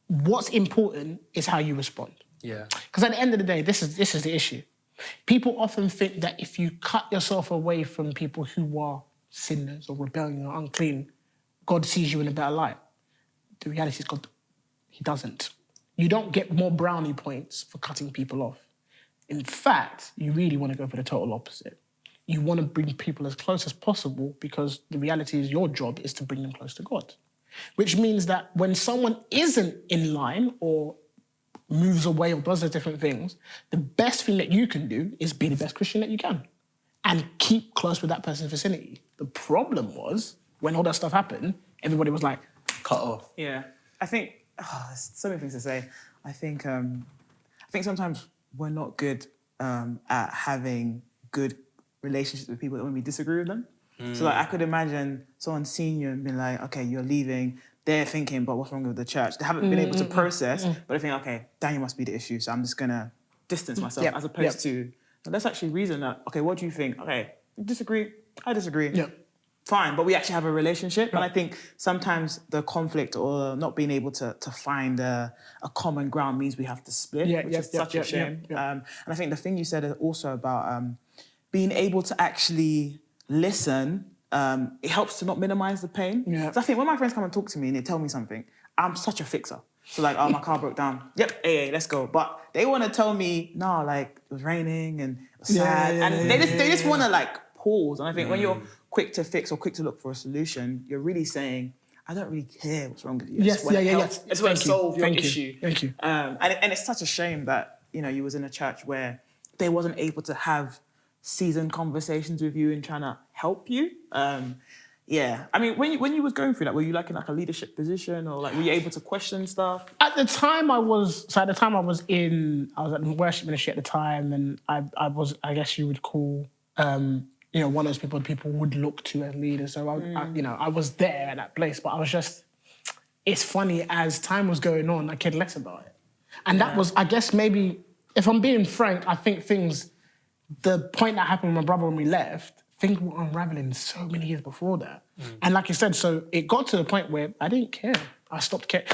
what's important is how you respond. Yeah. Because at the end of the day, this is the issue. People often think that if you cut yourself away from people who are sinners or rebellion or unclean, God sees you in a better light. The reality is God, he doesn't. You don't get more brownie points for cutting people off. In fact, you really want to go for the total opposite. You want to bring people as close as possible, because the reality is your job is to bring them close to God. Which means that when someone isn't in line or moves away or does those different things, the best thing that you can do is be the best Christian that you can and keep close with that person's vicinity. The problem was, when all that stuff happened, everybody was like, Cut off. Yeah. I think, there's so many things to say. I think sometimes we're not good at having good relationships with people when we disagree with them. So like, I could imagine someone seeing you and being like, okay, you're leaving. They're thinking, but what's wrong with the church? They haven't been able to process, but they think, okay, Daniel must be the issue, so I'm just gonna distance myself, as opposed to, let's actually reason that, okay, what do you think? Okay, you disagree, I disagree. Yeah. Fine, but we actually have a relationship. And I think sometimes the conflict or not being able to find a common ground means we have to split, which is such a shame. And I think the thing you said also about being able to actually listen, it helps to not minimize the pain. So I think when my friends come and talk to me and they tell me something, I'm such a fixer. So like, oh, my car broke down. Yep, hey, let's go. But they want to tell me, no, like, it was raining and it was sad. And they just want to like pause. And I think when you're quick to fix or quick to look for a solution, you're really saying, I don't really care what's wrong with you. Yes. I just want to solve your issue. Thank you. And it's such a shame that, you know, you was in a church where they wasn't able to have seasoned conversations with you and trying to help you. Yeah. I mean, when you was going through that, were you like in like a leadership position, or like were you able to question stuff? At the time I was at the worship ministry at the time, and I was, I guess you would call, one of those people would look to as leaders. So I was there at that place, but I was just, it's funny, as time was going on, I cared less about it. And that was, I guess maybe, if I'm being frank, I think the point that happened with my brother when we left, things were unraveling so many years before that. And like you said, so it got to the point where I didn't care. I stopped caring.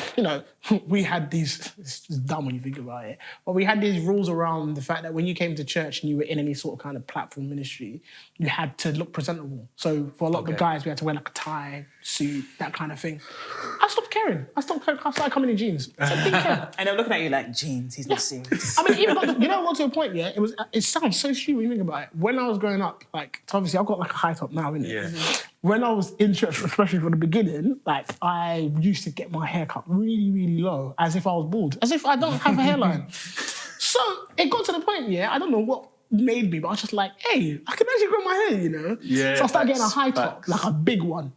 We had these, it's dumb when you think about it, but we had these rules around the fact that when you came to church and you were in any sort of kind of platform ministry, you had to look presentable. So for a lot of the guys, we had to wear like a tie, suit, that kind of thing. I stopped caring. I started coming in jeans. I didn't care. And they're looking at you like, jeans, he's not serious. I mean, even got to a point, it sounds so stupid when you think about it. When I was growing up, like, so obviously I've got like a high top now, innit? Yeah. When I was in church, especially from the beginning, like, I used to get my hair cut really, really low, as if I was bald, as if I don't have a hairline. So it got to the point, I don't know what made me, but I was just like, hey, I can actually grow my hair, Yeah, so I started getting a high top, like a big one.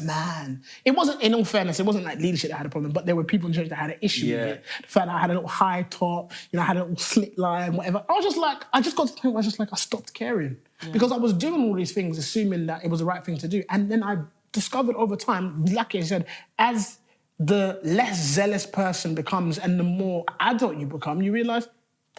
Man, it wasn't, in all fairness, it wasn't like leadership that had a problem, but there were people in church that had an issue with it. The fact that I had a little high top, I had a little slit line, whatever. I just got to the point where I was just like, I stopped caring. Because I was doing all these things, assuming that it was the right thing to do. And then I discovered over time, like I said, as the less zealous person becomes and the more adult you become, you realise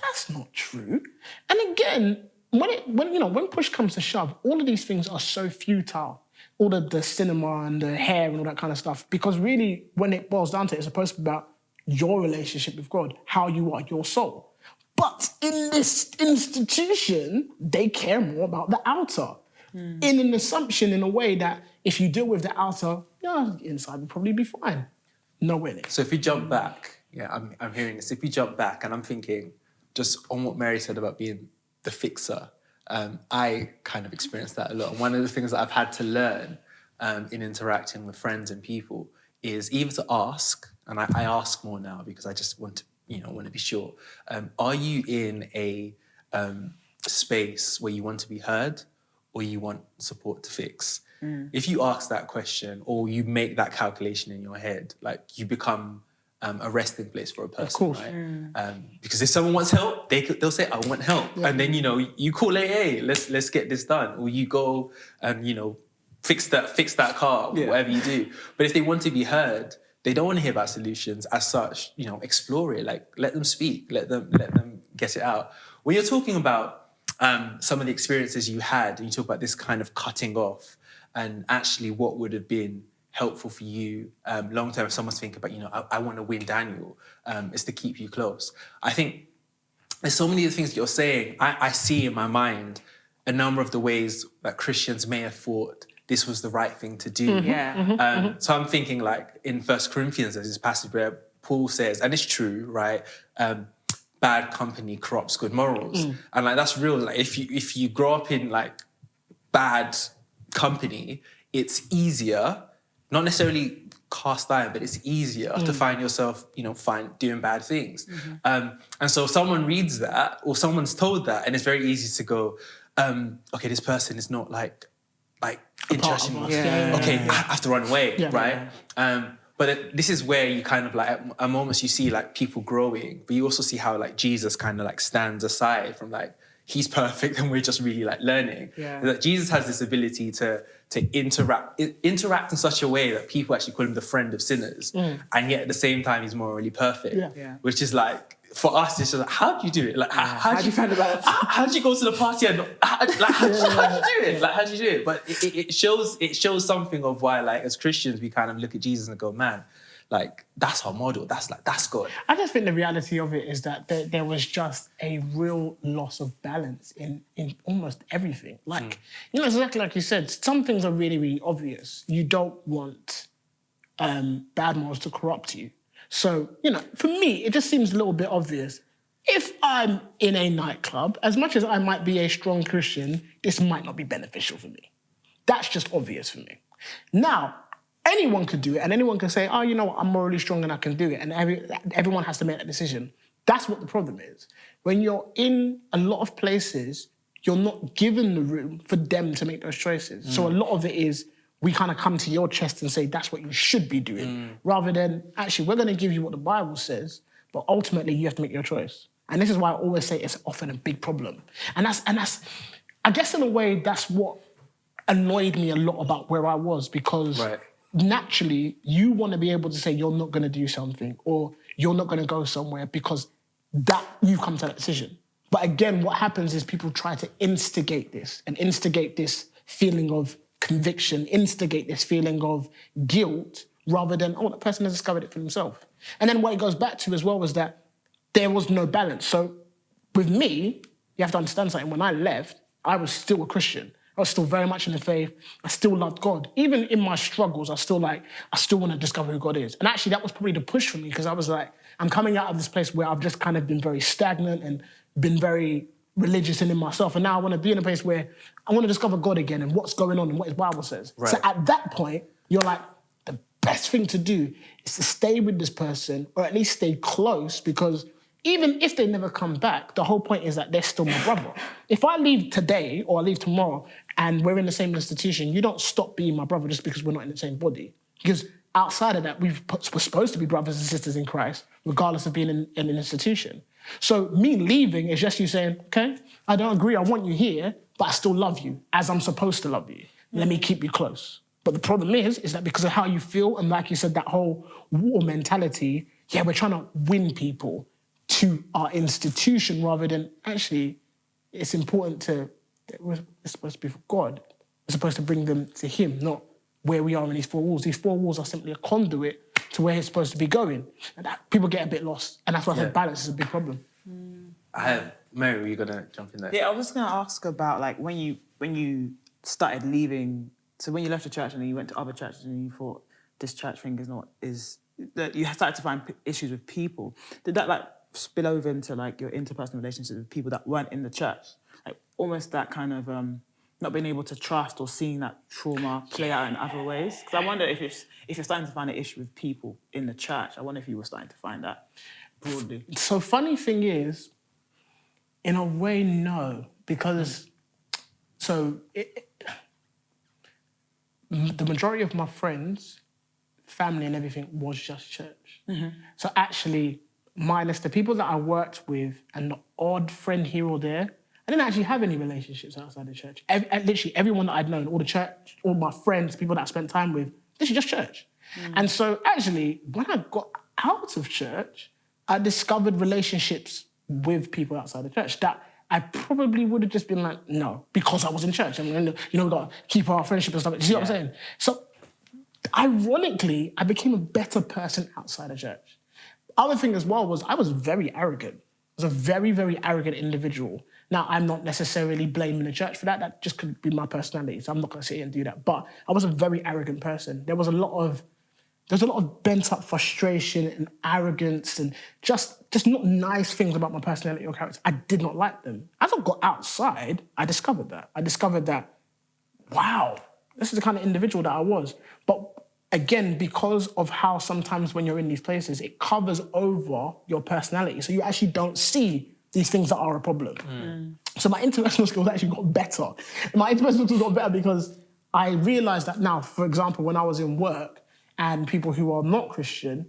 that's not true. And again, when push comes to shove, all of these things are so futile. All the cinema and the hair and all that kind of stuff. Because really, when it boils down to it, it's supposed to be about your relationship with God, how you are, your soul. But in this institution, they care more about the outer. In an assumption, in a way that if you deal with the outer, inside will probably be fine. Nowhere near. So if we jump back, I'm hearing this. If we jump back, and I'm thinking, just on what Mary said about being the fixer, I kind of experienced that a lot. And one of the things that I've had to learn in interacting with friends and people is either to ask, and I ask more now because I just want to be sure. Are you in a space where you want to be heard or you want support to fix? If you ask that question or you make that calculation in your head, like, you become a resting place for a person, of course. right? Because if someone wants help, they'll say, I want help. And then, you call AA, let's get this done. Or you go and, fix that car, whatever you do. But if they want to be heard, they don't want to hear about solutions as such, explore it. Like, let them speak, let them get it out. When you're talking about some of the experiences you had, and you talk about this kind of cutting off, and actually what would have been helpful for you long term, if someone's thinking about, I want to win Daniel, is to keep you close. I think there's so many of the things that you're saying, I see in my mind a number of the ways that Christians may have thought this was the right thing to do. So I'm thinking, like, in 1 Corinthians, there's this passage where Paul says, and it's true, right? Bad company corrupts good morals. And like, that's real. Like, if you grow up in like bad company, it's easier, not necessarily cast iron, but it's easier to find yourself, doing bad things. And so someone reads that, or someone's told that, and it's very easy to go, okay, this person is not like interested in us. Okay, I have to run away, right? But this is where you kind of like, at moments you see like people growing, but you also see how like Jesus kind of like stands aside from like, he's perfect and we're just really like learning. That Jesus has this ability to interact in such a way that people actually call him the friend of sinners. And yet at the same time, he's morally perfect. Which is like, for us, it's just like, how do you do it? Like, how do you find about? How do you go to the party and how do you do it? Like, how do you do it? But it shows something of why, like, as Christians, we kind of look at Jesus and go, man, like, that's our model. That's God. I just think the reality of it is that there was just a real loss of balance in almost everything. Like, exactly like you said, some things are really, really obvious. You don't want bad morals to corrupt you. So, for me, it just seems a little bit obvious. If I'm in a nightclub, as much as I might be a strong Christian, this might not be beneficial for me. That's just obvious for me. Now, anyone could do it, and anyone can say, oh, you know what, I'm morally strong and I can do it, and everyone has to make that decision. That's what the problem is. When you're in a lot of places, you're not given the room for them to make those choices. So a lot of it is, we kind of come to your chest and say that's what you should be doing, rather than actually we're going to give you what the Bible says, but ultimately you have to make your choice. And this is why I always say it's often a big problem. And that's I guess in a way that's what annoyed me a lot about where I was, because naturally you want to be able to say you're not going to do something or you're not going to go somewhere because that you've come to that decision. But again, what happens is people try to instigate this feeling of conviction, instigate this feeling of guilt, rather than, the person has discovered it for themselves. And then what it goes back to as well was that there was no balance. So with me, you have to understand something. When I left, I was still a Christian. I was still very much in the faith. I still loved God. Even in my struggles, I still want to discover who God is. And actually, that was probably the push for me, because I was like, I'm coming out of this place where I've just kind of been very stagnant and been very religious and in myself. And now I want to be in a place where I want to discover God again and what's going on and what His Bible says. Right. So at that point, you're like, the best thing to do is to stay with this person, or at least stay close, because even if they never come back, the whole point is that they're still my brother. If I leave today or I leave tomorrow and we're in the same institution, you don't stop being my brother just because we're not in the same body. Because outside of that, we're supposed to be brothers and sisters in Christ, regardless of being in an institution. So me leaving is just you saying, okay, I don't agree, I want you here, but I still love you as I'm supposed to love you. Let me keep you close. But the problem is that because of how you feel, and like you said, that whole war mentality, we're trying to win people to our institution, rather than actually, it's important we're supposed to be for God. We're supposed to bring them to Him, not where we are in these four walls. These four walls are simply a conduit to where it's supposed to be going. And that, people get a bit lost. And that's why I said balance is a big problem. Mary, were you going to jump in there? Yeah, I was going to ask about, like, when you started leaving, so when you left the church and then you went to other churches and you thought, this church thing is that you started to find issues with people. Did that, like, spill over into, like, your interpersonal relationships with people that weren't in the church? Like, almost that kind of not being able to trust, or seeing that trauma play out in other ways? Because I wonder if you're starting to find an issue with people in the church. I wonder if you were starting to find that broadly. So funny thing is, in a way, no. Because, the majority of my friends, family and everything was just church. Mm-hmm. So actually, minus the people that I worked with and the odd friend here or there, I didn't actually have any relationships outside the church. Literally everyone that I'd known, all my friends, people that I spent time with, this is just church. Mm. And so actually, when I got out of church, I discovered relationships with people outside the church that I probably would have just been like, no, because I was in church. I mean, we got to keep our friendship and stuff. Do you see what I'm saying? So ironically, I became a better person outside of church. Other thing as well was I was very arrogant. I was a very, very arrogant individual. Now, I'm not necessarily blaming the church for that. That just could be my personality, so I'm not going to sit here and do that. But I was a very arrogant person. There was a lot of bent-up frustration and arrogance and just not nice things about my personality or character. I did not like them. As I got outside, I discovered that, wow, this is the kind of individual that I was. But again, because of how sometimes when you're in these places, it covers over your personality. So you actually don't see these things that are a problem. Mm. So my interpersonal skills actually got better. My interpersonal skills got better because I realised that now, for example, when I was in work and people who are not Christian,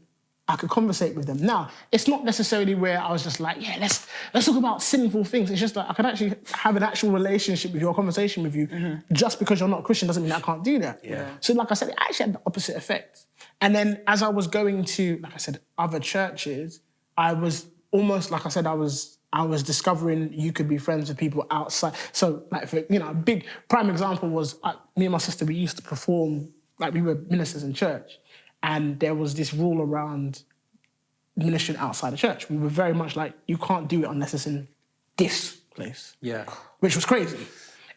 I could conversate with them. Now, it's not necessarily where I was just like, let's talk about sinful things. It's just like I could actually have an actual relationship with you, a conversation with you. Mm-hmm. Just because you're not Christian doesn't mean I can't do that. Yeah. So like I said, it actually had the opposite effect. And then as I was going to, like I said, other churches, I was almost, like I said, I was discovering you could be friends with people outside. So like, for, a big prime example was me and my sister, we used to perform, like we were ministers in church. And there was this rule around ministering outside the church. We were very much like, you can't do it unless it's in this place. Yeah. Which was crazy.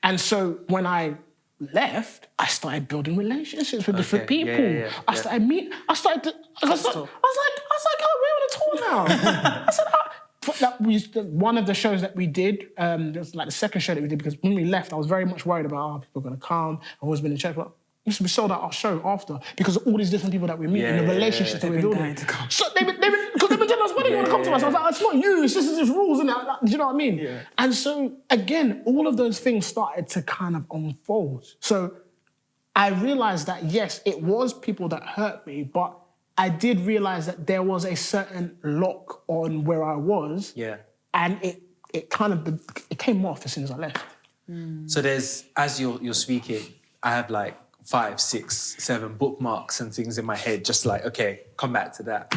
And so when I left, I started building relationships with different people. Yeah. I was like, oh, we're on a tour now. I said, one of the shows that we did, it was like the second show that we did, because when we left, I was very much worried about, people are going to come. I've always been in church, but we sold out our show after because of all these different people that we meet and the relationships that we're building. So they've been telling us, when are you going to come to us? I was like, it's not you, it's just rules, and that. Do you know what I mean? Yeah. And so, again, all of those things started to kind of unfold. So I realized that, yes, it was people that hurt me, but I did realize that there was a certain lock on where I was. Yeah. And it came off as soon as I left. So there's, as you're speaking, I have like 5, 6, 7 bookmarks and things in my head, just like, okay, come back to that.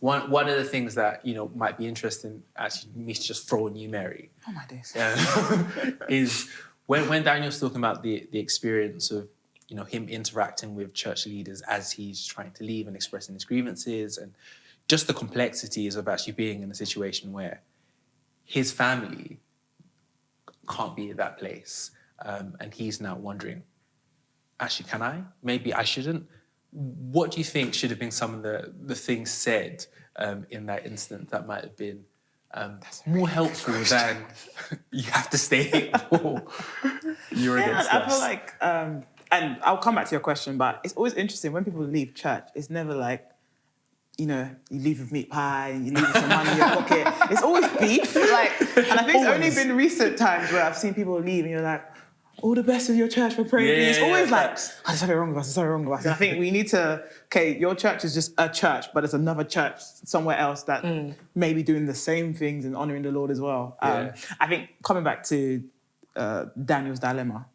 One of the things that, might be interesting, actually, me just throwing you, Mary. Oh my days. Is when Daniel's talking about the experience of, him interacting with church leaders as he's trying to leave and expressing his grievances, and just the complexities of actually being in a situation where his family can't be at that place. And he's now wondering, actually, can I? Maybe I shouldn't. What do you think should have been some of the things said in that instance that might have been more helpful than you have to stay here or you're against us? I feel like, and I'll come back to your question, but it's always interesting when people leave church. It's never like, you leave with meat pie and you leave with some money in your pocket. It's always beef. And I think it's only been recent times where I've seen people leave and you're like, all the best with your church, we're praying for you. It's always like, there's something wrong with us, there's something wrong with us. And I think we need to, your church is just a church, but it's another church somewhere else that may be doing the same things and honouring the Lord as well. I think coming back to Daniel's dilemma,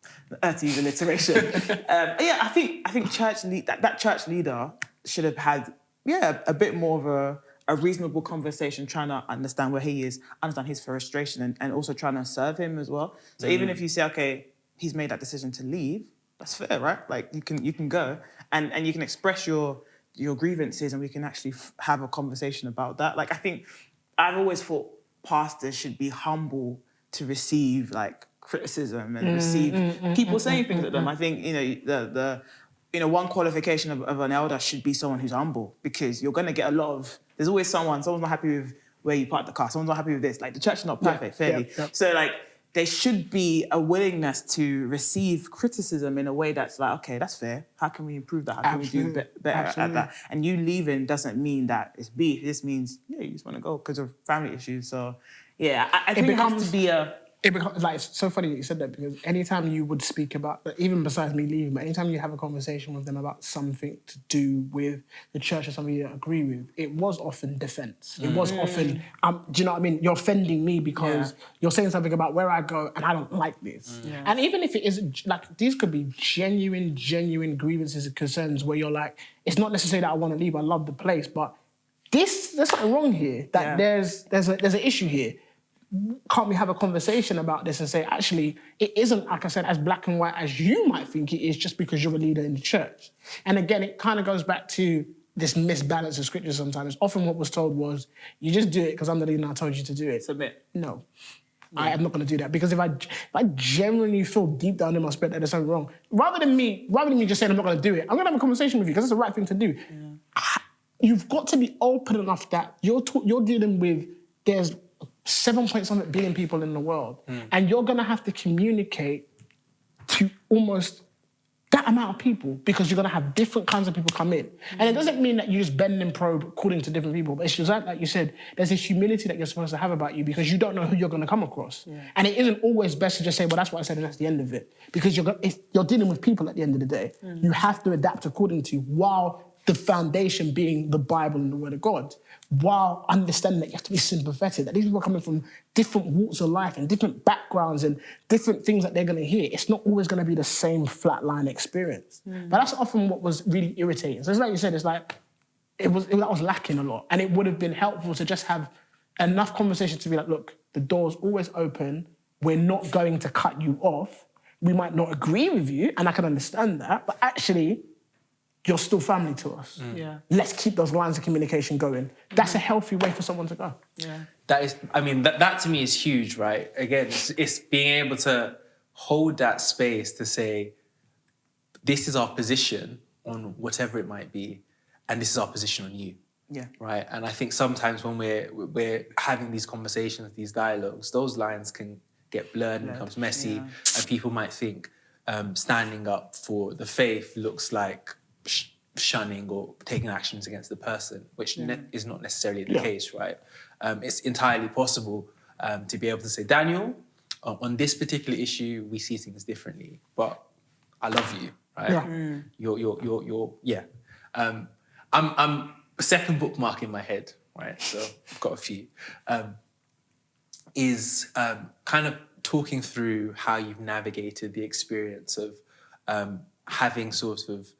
to use alliteration. I think that church leader should have had a bit more of a reasonable conversation, trying to understand where he is, understand his frustration, and also trying to serve him as well. So even if you say, okay, he's made that decision to leave, that's fair, right? Like you can go and you can express your grievances, and we can actually have a conversation about that. Like I think I've always thought pastors should be humble to receive like criticism and receive people saying things at them. I think one qualification of an elder should be someone who's humble, because you're going to get a lot of. There's always someone's not happy with where you park the car. Someone's not happy with this. Like the church is not perfect, fairly. So like there should be a willingness to receive criticism in a way that's like, okay, that's fair. How can we improve that? How can we do better at that? And you leaving doesn't mean that it's beef. This means you just want to go because of family issues. So I think it has to be a. It becomes like, it's so funny that you said that, because anytime you would speak about, even besides me leaving, but anytime you have a conversation with them about something to do with the church or something you don't agree with, it was often defense. It was often, do you know what I mean? You're offending me because you're saying something about where I go and I don't like this. And even if it is, like, these could be genuine grievances and concerns where you're like, it's not necessarily that I want to leave, I love the place, but there's something wrong here, that there's an issue here. Can't we have a conversation about this and say, actually, it isn't, like I said, as black and white as you might think it is just because you're a leader in the church. And again, it kind of goes back to this misbalance of scripture sometimes. Often what was told was, you just do it because I'm the leader and I told you to do it. Submit. No. I am not going to do that, because if I genuinely feel deep down in my spirit that there's something wrong, rather than me just saying I'm not going to do it, I'm going to have a conversation with you because it's the right thing to do. You've got to be open enough that you're dealing with, there's 7.something billion people in the world, and you're going to have to communicate to almost that amount of people, because you're going to have different kinds of people come in. And it doesn't mean that you just bend and probe according to different people, but it's just like you said, there's this humility that you're supposed to have about you, because you don't know who you're going to come across. And it isn't always best to just say, well, that's what I said and that's the end of it, because you're dealing with people at the end of the day. You have to adapt according to, while the foundation being the Bible and the Word of God, while understanding that you have to be sympathetic, that these people are coming from different walks of life and different backgrounds and different things that they're going to hear. It's not always going to be the same flatline experience. But that's often what was really irritating. So it's like you said, it's like, that was lacking a lot. And it would have been helpful to just have enough conversation to be like, look, the door's always open. We're not going to cut you off. We might not agree with you, and I can understand that, but actually, you're still family to us. Let's keep those lines of communication going. That's a healthy way for someone to go. That is, I mean, that to me is huge, right? Again, it's being able to hold that space to say, this is our position on whatever it might be, and this is our position on you. Right? And I think sometimes when we're having these conversations, these dialogues, those lines can get blurred and becomes messy, and people might think standing up for the faith looks like shunning or taking actions against the person, which is not necessarily the case, right? It's entirely possible to be able to say, Daniel, on this particular issue, we see things differently, but I love you, right? Yeah. You're yeah. I'm second bookmark in my head, right? So I've got a few. Is kind of talking through how you've navigated the experience of having sort of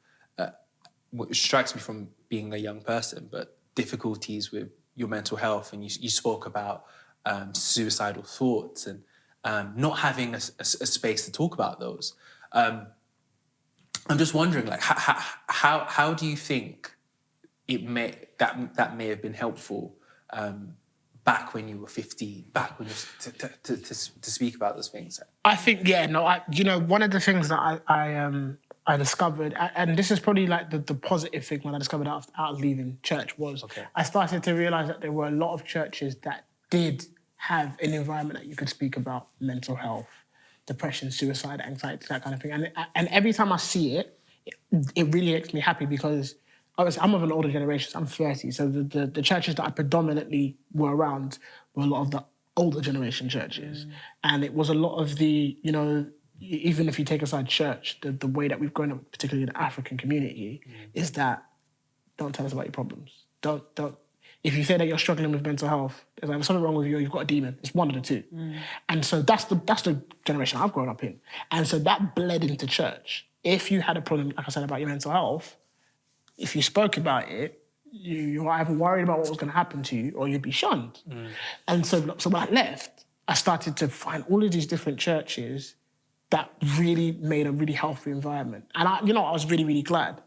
what strikes me from being a young person, but difficulties with your mental health, and you spoke about suicidal thoughts and not having a space to talk about those. I'm just wondering, like, how do you think that may have been helpful back when you were 15, back when you to speak about those things? I think, one of the things that I discovered, and this is probably like the positive thing when I discovered out of leaving church, was I started to realise that there were a lot of churches that did have an environment that you could speak about mental health, depression, suicide, anxiety, that kind of thing. And every time I see it really makes me happy, because obviously I'm of an older generation, so I'm 30, so the churches that I predominantly were around were a lot of the older generation churches. And it was a lot of the, even if you take aside church, the way that we've grown up, particularly in the African community, is that don't tell us about your problems. Don't. If you say that you're struggling with mental health, there's either something wrong with you or you've got a demon. It's one of the two. And so that's the generation I've grown up in. And so that bled into church. If you had a problem, like I said, about your mental health, if you spoke about it, you were either worried about what was going to happen to you or you'd be shunned. And so when I left, I started to find all of these different churches that really made a really healthy environment. And I was really, really glad.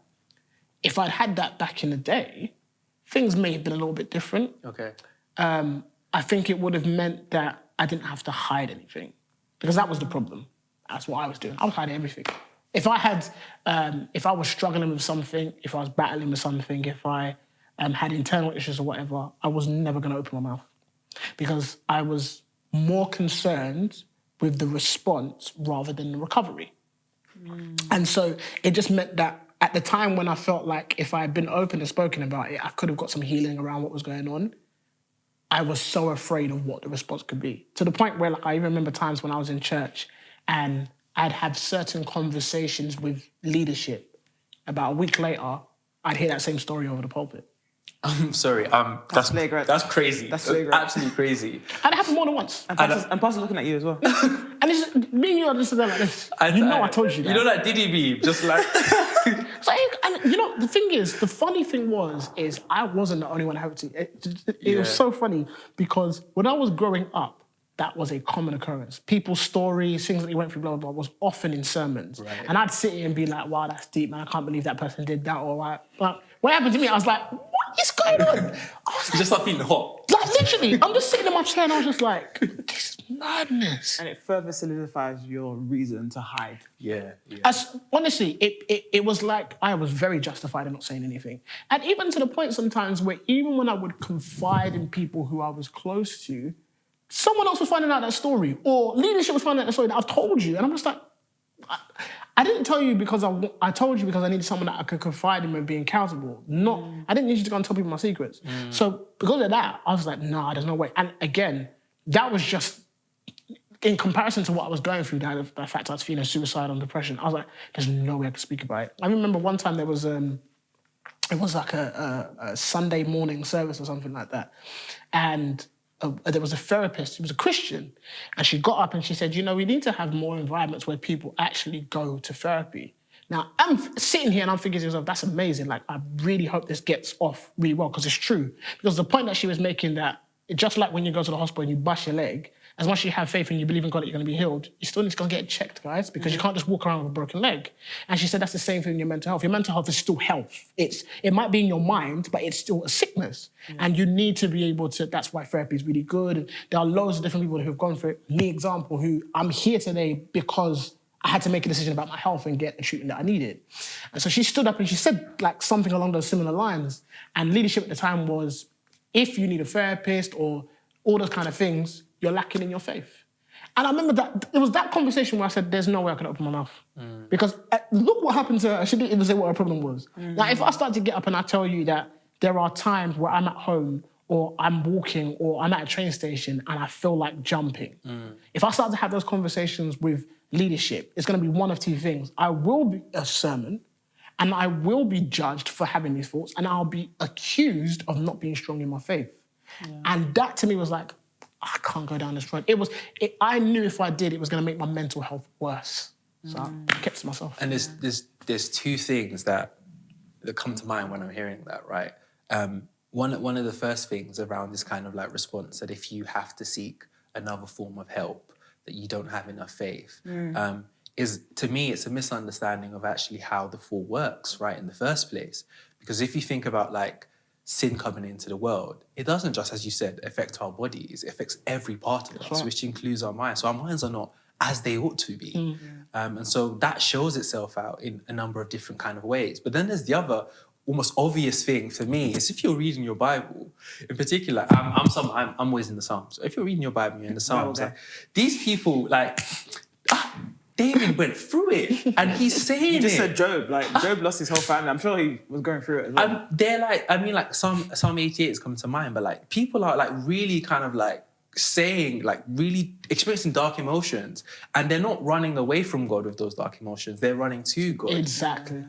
If I'd had that back in the day, things may have been a little bit different. Okay. I think it would have meant that I didn't have to hide anything, because that was the problem. That's what I was doing. I was hiding everything. If I was struggling with something, if I was battling with something, if I had internal issues or whatever, I was never going to open my mouth, because I was more concerned with the response rather than the recovery. And so it just meant that at the time when I felt like if I had been open and spoken about it, I could have got some healing around what was going on, I was so afraid of what the response could be. To the point where, like, I even remember times when I was in church and I'd have certain conversations with leadership. About a week later, I'd hear that same story over the pulpit. I'm sorry. That's flagrant. That's crazy. That's flagrant. Absolutely crazy. And it happened more than once. And Pastor's looking at you as well. And it's me and you are just there like this. I told you that. You know that Diddy beam, just like... And the thing is, the funny thing is I wasn't the only one having to. It was so funny, because when I was growing up, that was a common occurrence. People's stories, things that they went through, blah, blah, blah, was often in sermons. Right. And I'd sit here and be like, wow, that's deep, man. I can't believe that person did that. Or but what happened to me, I was like, what is going on? I was You just start feeling hot. Like, literally, I'm just sitting in my chair and I was just like, this is madness. And it further solidifies your reason to hide. Yeah. Honestly, it was like I was very justified in not saying anything. And even to the point sometimes where even when I would confide in people who I was close to, someone else was finding out that story, or leadership was finding out that story that I've told you. And I'm just like, I didn't tell you because I told you because I needed someone that I could confide in and be accountable. I didn't need you to go and tell people my secrets. So because of that, I was like, nah, there's no way. And again, that was just in comparison to what I was going through, the fact I was feeling suicidal and depression. I was like, there's no way I could speak about it. I remember one time there was, it was like a Sunday morning service or something like that. And there was a therapist who was a Christian, and she got up and she said, we need to have more environments where people actually go to therapy. Now, I'm sitting here and I'm thinking to myself, that's amazing. Like, I really hope this gets off really well, because it's true. Because the point that she was making, that just like when you go to the hospital and you bust your leg, as much as you have faith and you believe in God that you're going to be healed, you still need to go and get it checked, guys, because you can't just walk around with a broken leg. And she said that's the same thing in your mental health. Your mental health is still health. It might be in your mind, but it's still a sickness. And you need to be able to, that's why therapy is really good. And there are loads of different people who have gone through it. Me, example, who I'm here today because I had to make a decision about my health and get the treatment that I needed. And so she stood up and she said like something along those similar lines. And leadership at the time was, if you need a therapist or all those kind of things, you're lacking in your faith. And I remember that it was that conversation where I said, there's no way I can open my mouth. Because look what happened to her. She didn't even say what her problem was. Now, if I start to get up and I tell you that there are times where I'm at home or I'm walking or I'm at a train station and I feel like jumping. If I start to have those conversations with leadership, it's going to be one of two things. I will be a sermon, and I will be judged for having these thoughts, and I'll be accused of not being strong in my faith. Yeah. And that to me was like, I can't go down this road. I knew if I did, it was going to make my mental health worse. So I kept to myself. And there's two things that come to mind when I'm hearing that, right? One of the first things around this kind of like response, that if you have to seek another form of help, that you don't have enough faith, is, to me, it's a misunderstanding of actually how the fall works, right, in the first place. Because if you think about like sin coming into the world, it doesn't just, as you said, affect our bodies, it affects every part of us, which includes our minds. So our minds are not as they ought to be. And so that shows itself out in a number of different kind of ways. But then there's the other almost obvious thing for me is if you're reading your Bible, in particular, I'm always in the Psalms. So if you're reading your Bible, you're in the Psalms. Like, these people, like, David went through it, and he's saying you just said Job. Like, Job lost his whole family. I'm sure he was going through it as well. They're like, I mean, like, Psalm 88 is coming to mind, but like, people are like really kind of like saying, like, really experiencing dark emotions, and they're not running away from God with those dark emotions. They're running to God. Exactly.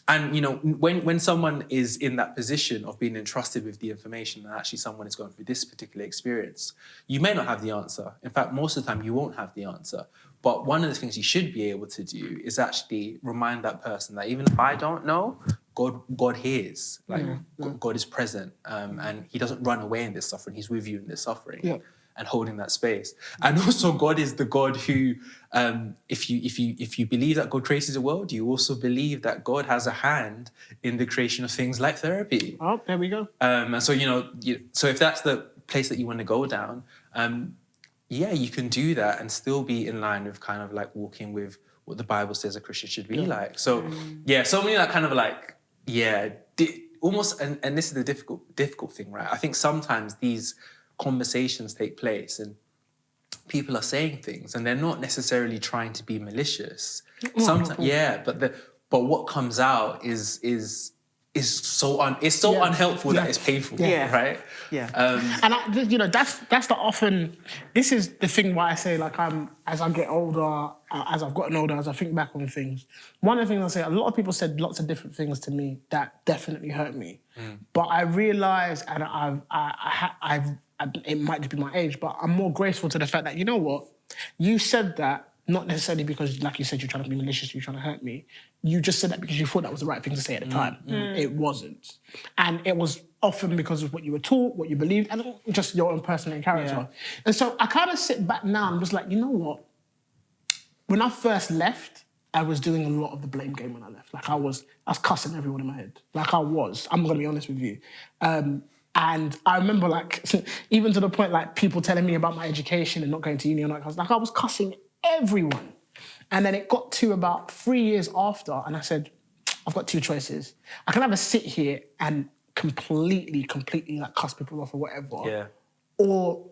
And, you know, when someone is in that position of being entrusted with the information that actually someone is going through this particular experience, you may not have the answer. In fact, most of the time you won't have the answer. But one of the things you should be able to do is actually remind that person that even if I don't know, God hears. Like, God is present, and he doesn't run away in this suffering. He's with you in this suffering and holding that space. And also, God is the God who, if you believe that God created the world, you also believe that God has a hand in the creation of things like therapy. Oh, there we go. And so, so if that's the place that you want to go down, you can do that and still be in line with kind of like walking with what the Bible says a Christian should be like. So, so many that kind of like, almost, and this is the difficult thing, right? I think sometimes these conversations take place and people are saying things and they're not necessarily trying to be malicious. Sometimes, but what comes out is so unhelpful that it's painful, right? And that's the often. This is the thing why I say, like, as I get older, as I've gotten older, as I think back on things. One of the things I say, a lot of people said lots of different things to me that definitely hurt me, but I realise, and I've it might just be my age, but I'm more grateful to the fact that, you know what, you said that. Not necessarily because, like you said, you're trying to be malicious, you're trying to hurt me. You just said that because you thought that was the right thing to say at the time. It wasn't. And it was often because of what you were taught, what you believed, and just your own personal character. Yeah. And so I kind of sit back now and was like, you know what? When I first left, I was doing a lot of the blame game when I left. Like, I was cussing everyone in my head. Like, I'm going to be honest with you. And I remember, like, even to the point, like, people telling me about my education and not going to uni and all that. Like, I was cussing everyone. And then it got to about 3 years after, and I said, I've got two choices. I can either sit here and completely like cuss people off or whatever, or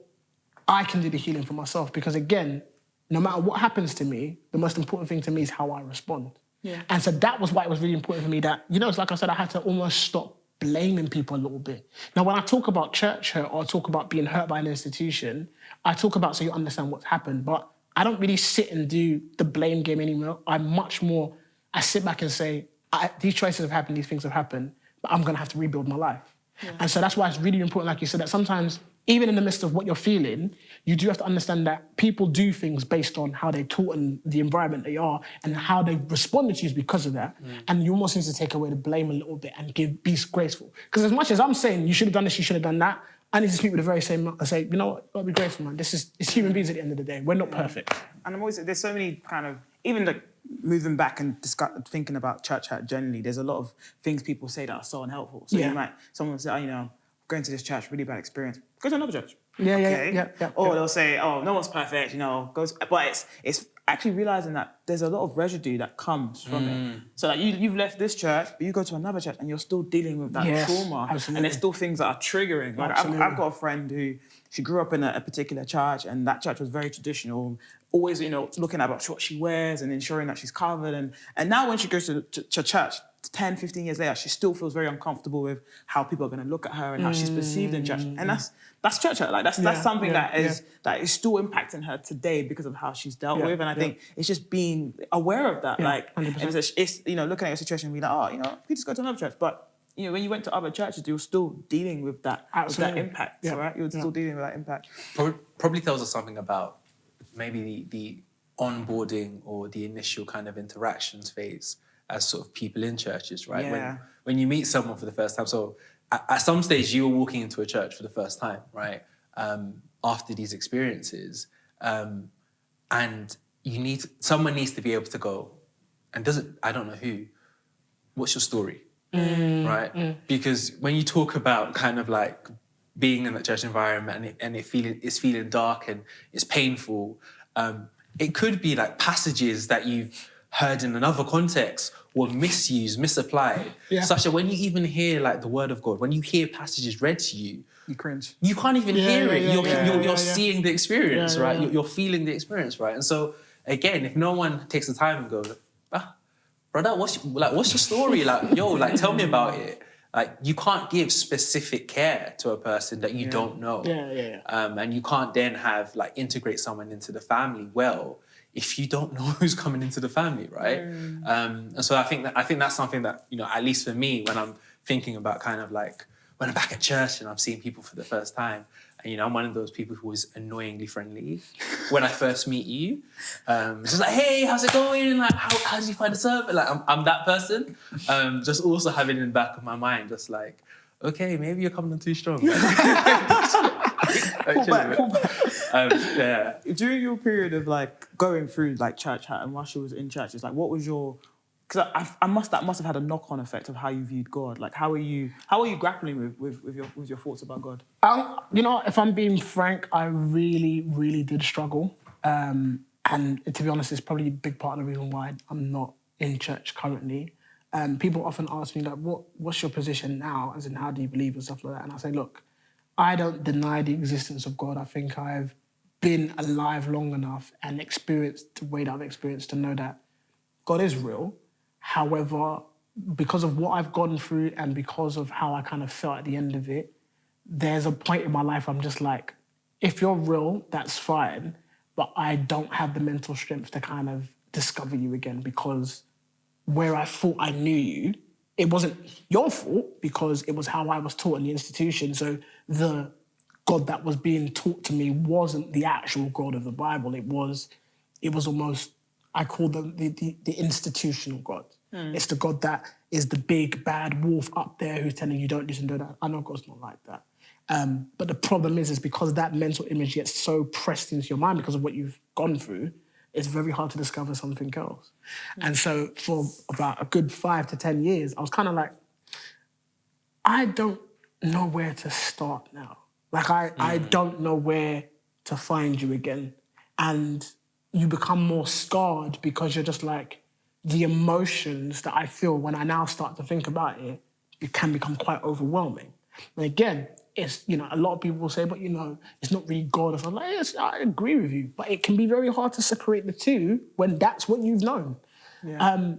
I can do the healing for myself. Because again, no matter what happens to me, the most important thing to me is how I respond. Yeah. And so that was why it was really important for me that, it's like I said, I had to almost stop blaming people a little bit. Now, when I talk about church hurt or talk about being hurt by an institution, I talk about so you understand what's happened, but I don't really sit and do the blame game anymore. I sit back and say, these choices have happened, these things have happened, but I'm going to have to rebuild my life. Yeah. And so that's why it's really important, like you said, that sometimes, even in the midst of what you're feeling, you do have to understand that people do things based on how they're taught and the environment they are and how they responded to you is because of that. And you almost need to take away the blame a little bit and be graceful. Because as much as I'm saying, you should have done this, you should have done that, I need to speak with the very same. I say, you know what? I'll be grateful, man. It's human beings at the end of the day. We're not perfect. And I'm always, there's so many kind of, even like moving back and thinking about church hurt generally, there's a lot of things people say that are so unhelpful. So someone will say, going to this church, really bad experience. Go to another church. Or they'll say, no one's perfect, but it's actually realising that there's a lot of residue that comes from it. So like you've left this church, but you go to another church and you're still dealing with that trauma. Absolutely. And there's still things that are triggering. Like I've got a friend who, she grew up in a particular church and that church was very traditional, always, looking at what she wears and ensuring that she's covered. And now when she goes to church, 10, 15 years later, she still feels very uncomfortable with how people are going to look at her and how she's perceived in church. And that's church hurt. Like that's something that is still impacting her today because of how she's dealt with. And I think it's just being aware of that. Like, 100%. It's looking at your situation and be like, you just go to another church. But when you went to other churches, you were still dealing with that impact, right? You were still dealing with that impact. Probably tells us something about maybe the onboarding or the initial kind of interactions phase as sort of people in churches, right? Yeah. When you meet someone for the first time, so at some stage you were walking into a church for the first time, right? After these experiences, and someone needs to be able to go, and I don't know who, what's your story, right? Because when you talk about kind of like being in that church environment and it's feeling dark and it's painful, it could be like passages that you've heard in another context or misused, misapplied, such that when you even hear like the word of God, when you hear passages read to you, you cringe. You can't even hear it. You're seeing the experience, right? You're feeling the experience, right? And so again, if no one takes the time and goes, brother, what's your story? Like, tell me about it. Like, you can't give specific care to a person that you don't know. And you can't then integrate someone into the family well if you don't know who's coming into the family, right? And so I think that's something that, at least for me, when I'm thinking about kind of like, when I'm back at church and I'm seeing people for the first time, and I'm one of those people who is annoyingly friendly when I first meet you. It's just like, hey, how's it going? Like, how did you find the service? Like, I'm that person. Just also having in the back of my mind, just like, okay, maybe you're coming on too strong. Pull back. During your period of like going through like church hurt and while she was in church, it's like, what was your? Because that must have had a knock-on effect of how you viewed God. Like, how are you grappling with your thoughts about God? If I'm being frank, I really, really did struggle. And to be honest, it's probably a big part of the reason why I'm not in church currently. People often ask me, like, what's your position now? As in, how do you believe and stuff like that? And I say, look, I don't deny the existence of God. I think I've been alive long enough and experienced the way that I've experienced to know that God is real. However, because of what I've gone through and because of how I kind of felt at the end of it, there's a point in my life I'm just like, if you're real, that's fine, but I don't have the mental strength to kind of discover you again, because where I thought I knew you, it wasn't your fault because it was how I was taught in the institution. So the God that was being taught to me wasn't the actual God of the Bible. It was almost, I call them the institutional God. It's the God that is the big bad wolf up there who's telling you don't do this and do that. I know God's not like that. But the problem is because that mental image gets so pressed into your mind because of what you've gone through, it's very hard to discover something else. And so for about a good 5 to 10 years, I was kind of like, I don't know where to start now. Like, I don't know where to find you again. And you become more scarred because you're just like, the emotions that I feel when I now start to think about it, it can become quite overwhelming. And again, it's, a lot of people will say, but it's not really God. So I'm like, yes, I agree with you. But it can be very hard to separate the two when that's what you've known. Yeah.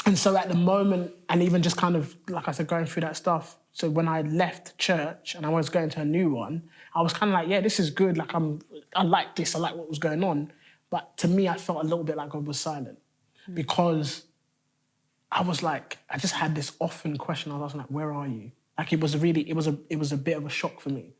And so at the moment, and even just kind of, like I said, going through that stuff, so when I left church and I was going to a new one, I was kind of like, yeah, this is good. Like, I like this. I like what was going on. But to me, I felt a little bit like God was silent because I was like, I just had this often question. I was like, where are you? Like, it was a bit of a shock for me.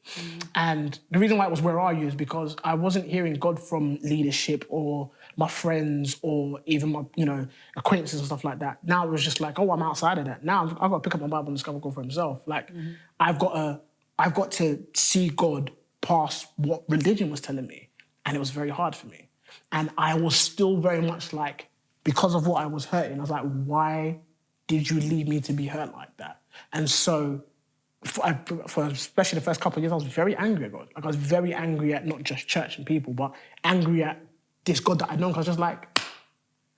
And the reason why it was where are you is because I wasn't hearing God from leadership or my friends or even my, acquaintances and stuff like that. Now it was just like, oh, I'm outside of that. Now I've got to pick up my Bible and discover God for himself. Like, I've got to see God past what religion was telling me. And it was very hard for me. And I was still very much like, because of what I was hurting, I was like, why did you leave me to be hurt like that? And so, for especially the first couple of years, I was very angry at God. Like, I was very angry at not just church and people, but angry at this God that I'd known. Because I was just like, where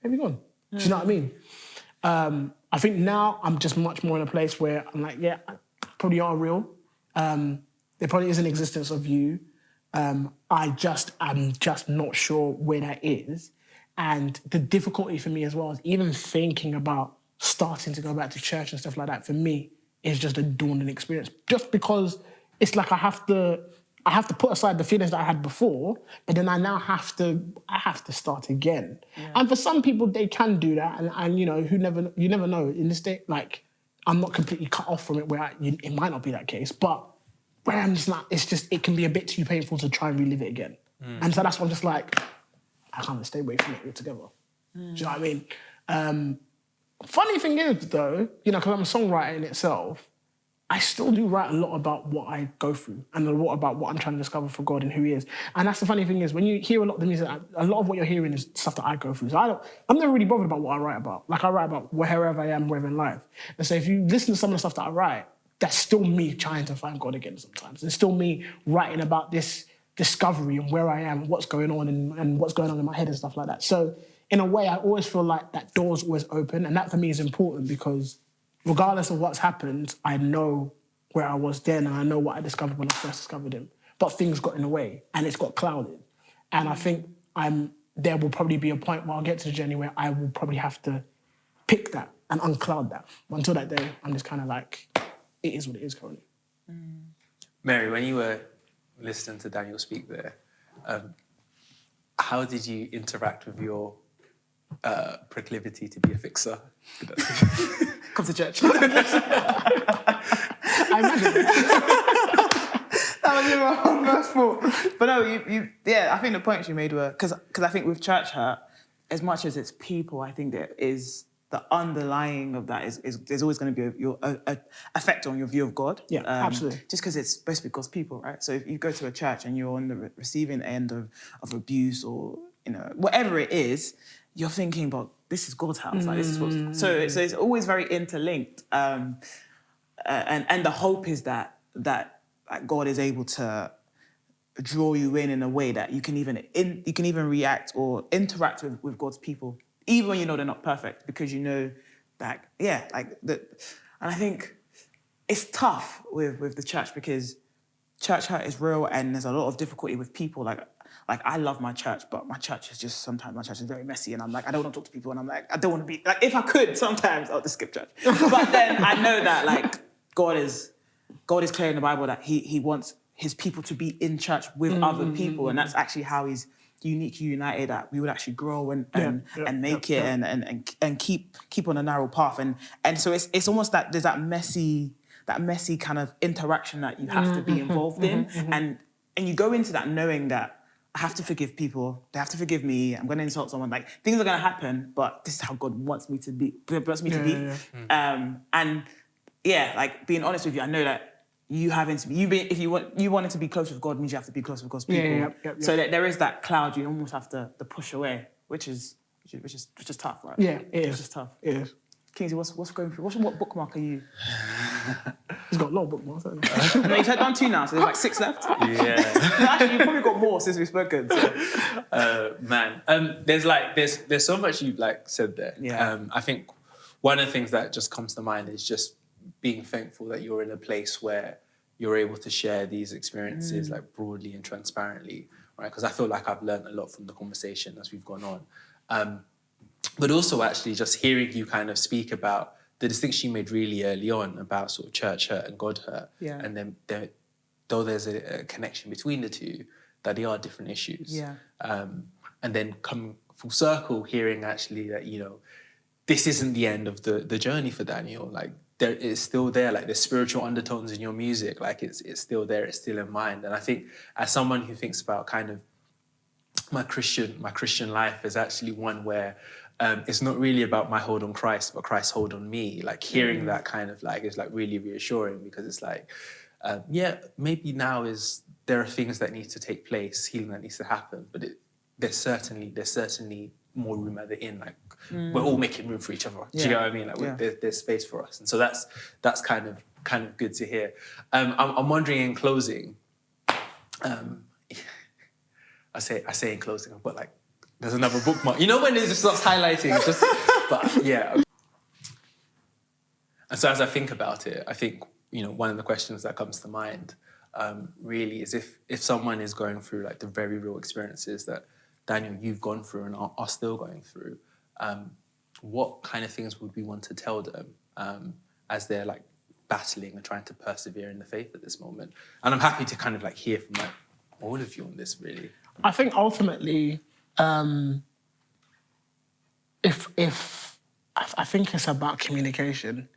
have you gone? Do you know what I mean? I think now I'm just much more in a place where I'm like, yeah, probably are real. There probably is an existence of you. I'm just not sure where that is. And the difficulty for me as well is even thinking about starting to go back to church and stuff like that, for me, is just a daunting experience. Just because it's like I have to put aside the feelings that I had before, but then I now have to start again. Yeah. And for some people, they can do that, and you know, you never know. In this day, like, I'm not completely cut off from it, where it might not be that case, but where I'm just not, it can be a bit too painful to try and relive it again. And so that's why I'm just like, I can't stay away from it altogether. Do you know what I mean? Funny thing is, though, you know, because I'm a songwriter in itself, I still do write a lot about what I go through and a lot about what I'm trying to discover for God and who He is. And that's the funny thing is, when you hear a lot of the music, a lot of what you're hearing is stuff that I go through. So I'm never really bothered about what I write about. Like, I write about wherever I am, wherever in life. And so if you listen to some of the stuff that I write, that's still me trying to find God again sometimes. It's still me writing about this discovery and where I am, what's going on and what's going on in my head and stuff like that. So in a way, I always feel like that door's always open. And that for me is important because regardless of what's happened, I know where I was then and I know what I discovered when I first discovered Him. But things got in the way and it's got clouded. And I think there will probably be a point where I'll get to the journey where I will probably have to pick that and uncloud that. But until that day, I'm just kind of like, it is what it is currently. Mary, when you were listening to Daniel speak there, how did you interact with your proclivity to be a fixer? Come to church. I imagine that was my first thought. But no, I think the points you made were, because I think with church hurt, as much as it's people, I think there is the underlying of that is there's always going to be a effect on your view of God. Yeah, absolutely. Just because it's supposed to be God's people, right? So if you go to a church and you're on the receiving end of abuse or, you know, whatever it is, you're thinking, but this is God's house. Like, this is what's... So it's always very interlinked. And the hope is that God is able to draw you in a way that you can even react or interact with God's people, even when you know they're not perfect, because you know that, and I think it's tough with the church because church hurt is real and there's a lot of difficulty with people. Like I love my church, but my church is very messy and I'm like, I don't want to talk to people and I'm like, I don't want to be, like, if I could, sometimes I'll just skip church. But then I know that, like, God is clear in the Bible that he wants His people to be in church with other people, and that's actually how He's united, that we would actually grow and make it and keep on a narrow path, and so it's almost that there's that messy kind of interaction that you have to be involved in, and you go into that knowing that I have to forgive people, they have to forgive me, I'm going to insult someone, like, things are going to happen, but this is how God wants me to be. And like, being honest with you, I know that if you wanted to be close with God means you have to be close with God's people. So that there is that cloud you almost have to push away, which is tough, right? Yeah, it is. Which is tough. It is. Kingsley, what's going through? What bookmark are you? He's got a lot of bookmarks, hasn't he? No, he's done 2 now, so there's like 6 left. Yeah. Actually, you've probably got more since we've spoken. So. There's so much you said there. Yeah. I think one of the things that just comes to mind is just being thankful that you're in a place where you're able to share these experiences broadly and transparently, right? Because I feel like I've learned a lot from the conversation as we've gone on. But also actually just hearing you kind of speak about the distinction you made really early on about sort of church hurt and God hurt. Yeah. And then though there's a connection between the two, that they are different issues. Yeah. And then come full circle, hearing actually that, you know, this isn't the end of the journey for Daniel. Like, there is still there, like, there's spiritual undertones in your music, like it's still there, it's still in mind. And I think as someone who thinks about kind of my Christian life is actually one where it's not really about my hold on Christ, but Christ's hold on me. Like, hearing that kind of is really reassuring, because it's like, maybe now there are things that need to take place, healing that needs to happen, but there's certainly more room at the inn. Like, we're all making room for each other. Do you know what I mean? Like, there's space for us, and so that's kind of good to hear. I'm wondering, in closing, I say in closing, but there's another bookmark. You know when it just starts highlighting, but yeah. And so as I think about it, I think, you know, one of the questions that comes to mind really is if someone is going through the very real experiences that Daniel, you've gone through and are still going through, what kind of things would we want to tell them as they're like battling and trying to persevere in the faith at this moment? And I'm happy to kind of like hear from like all of you on this, really. I think ultimately, I think it's about communication.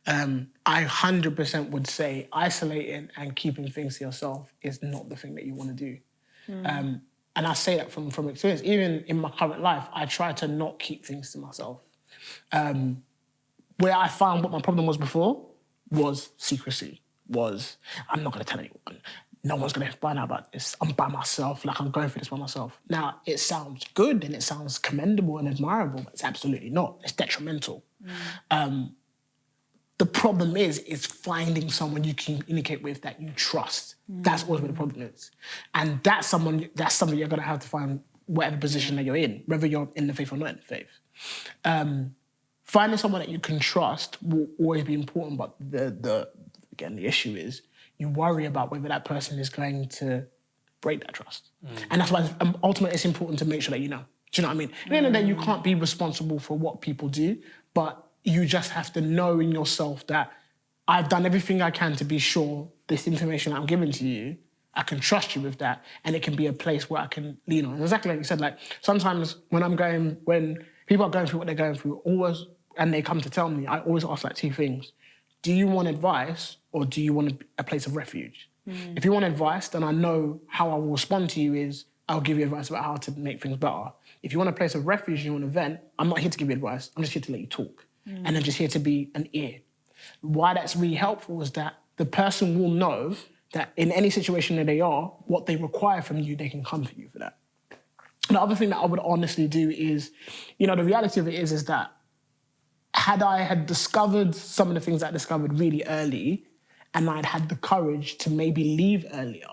I 100% would say isolating and keeping things to yourself is not the thing that you want to do. And I say that from experience. Even in my current life, I try to not keep things to myself. Where I found what my problem was before was secrecy, I'm not going to tell anyone. No one's going to find out about this. I'm by myself, like I'm going through this by myself. Now, it sounds good and it sounds commendable and admirable, but it's absolutely not. It's detrimental. The problem is finding someone you can communicate with that you trust. That's always where the problem is. And that's something you're going to have to find whatever position that you're in, whether you're in the faith or not in the faith. Finding someone that you can trust will always be important, but the issue is you worry about whether that person is going to break that trust. And that's why ultimately it's important to make sure that you know. Do you know what I mean? At the end of the day, you can't be responsible for what people do, but you just have to know in yourself that I've done everything I can to be sure this information I'm giving to you, I can trust you with that, and it can be a place where I can lean on. And exactly like you said, like sometimes when people are going through what they're going through, and they come to tell me, I always ask like two things. Do you want advice or do you want a place of refuge? If you want advice, then I know how I will respond to you is I'll give you advice about how to make things better. If you want a place of refuge and you want to vent, I'm not here to give you advice. I'm just here to let you talk. And I'm just here to be an ear. Why that's really helpful is that the person will know that in any situation that they are, what they require from you, they can come to you for that. The other thing that I would honestly do is, the reality of it is that had I had discovered some of the things I discovered really early, and I'd had the courage to maybe leave earlier,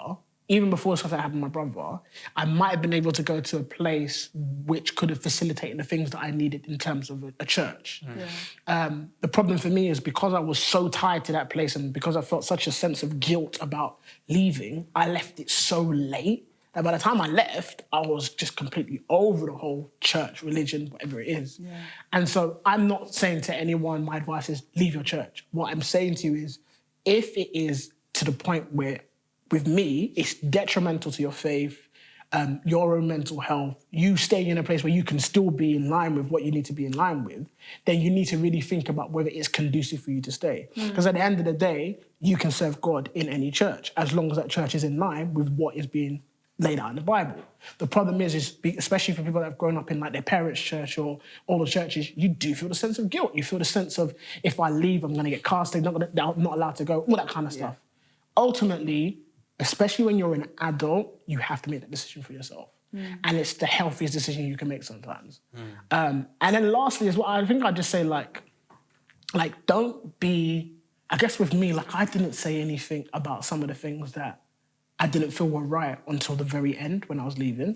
even before stuff that happened to my brother, I might have been able to go to a place which could have facilitated the things that I needed in terms of a church. The problem for me is because I was so tied to that place and because I felt such a sense of guilt about leaving, I left it so late that by the time I left, I was just completely over the whole church, religion, whatever it is. And so I'm not saying to anyone, my advice is leave your church. What I'm saying to you is, if it is to the point where, with me, it's detrimental to your faith, your own mental health, you staying in a place where you can still be in line with what you need to be in line with, then you need to really think about whether it's conducive for you to stay. Because at the end of the day, you can serve God in any church, as long as that church is in line with what is being laid out in the Bible. The problem is especially for people that have grown up in like their parents' church or all the churches, you do feel the sense of guilt. You feel the sense of, if I leave, I'm going to get cast, they're not allowed to go, all that kind of stuff. Ultimately, especially when you're an adult, you have to make that decision for yourself. And it's the healthiest decision you can make sometimes. And then lastly as well, I think I'd just say like don't be, I guess with me, like I didn't say anything about some of the things that I didn't feel were right until the very end when I was leaving.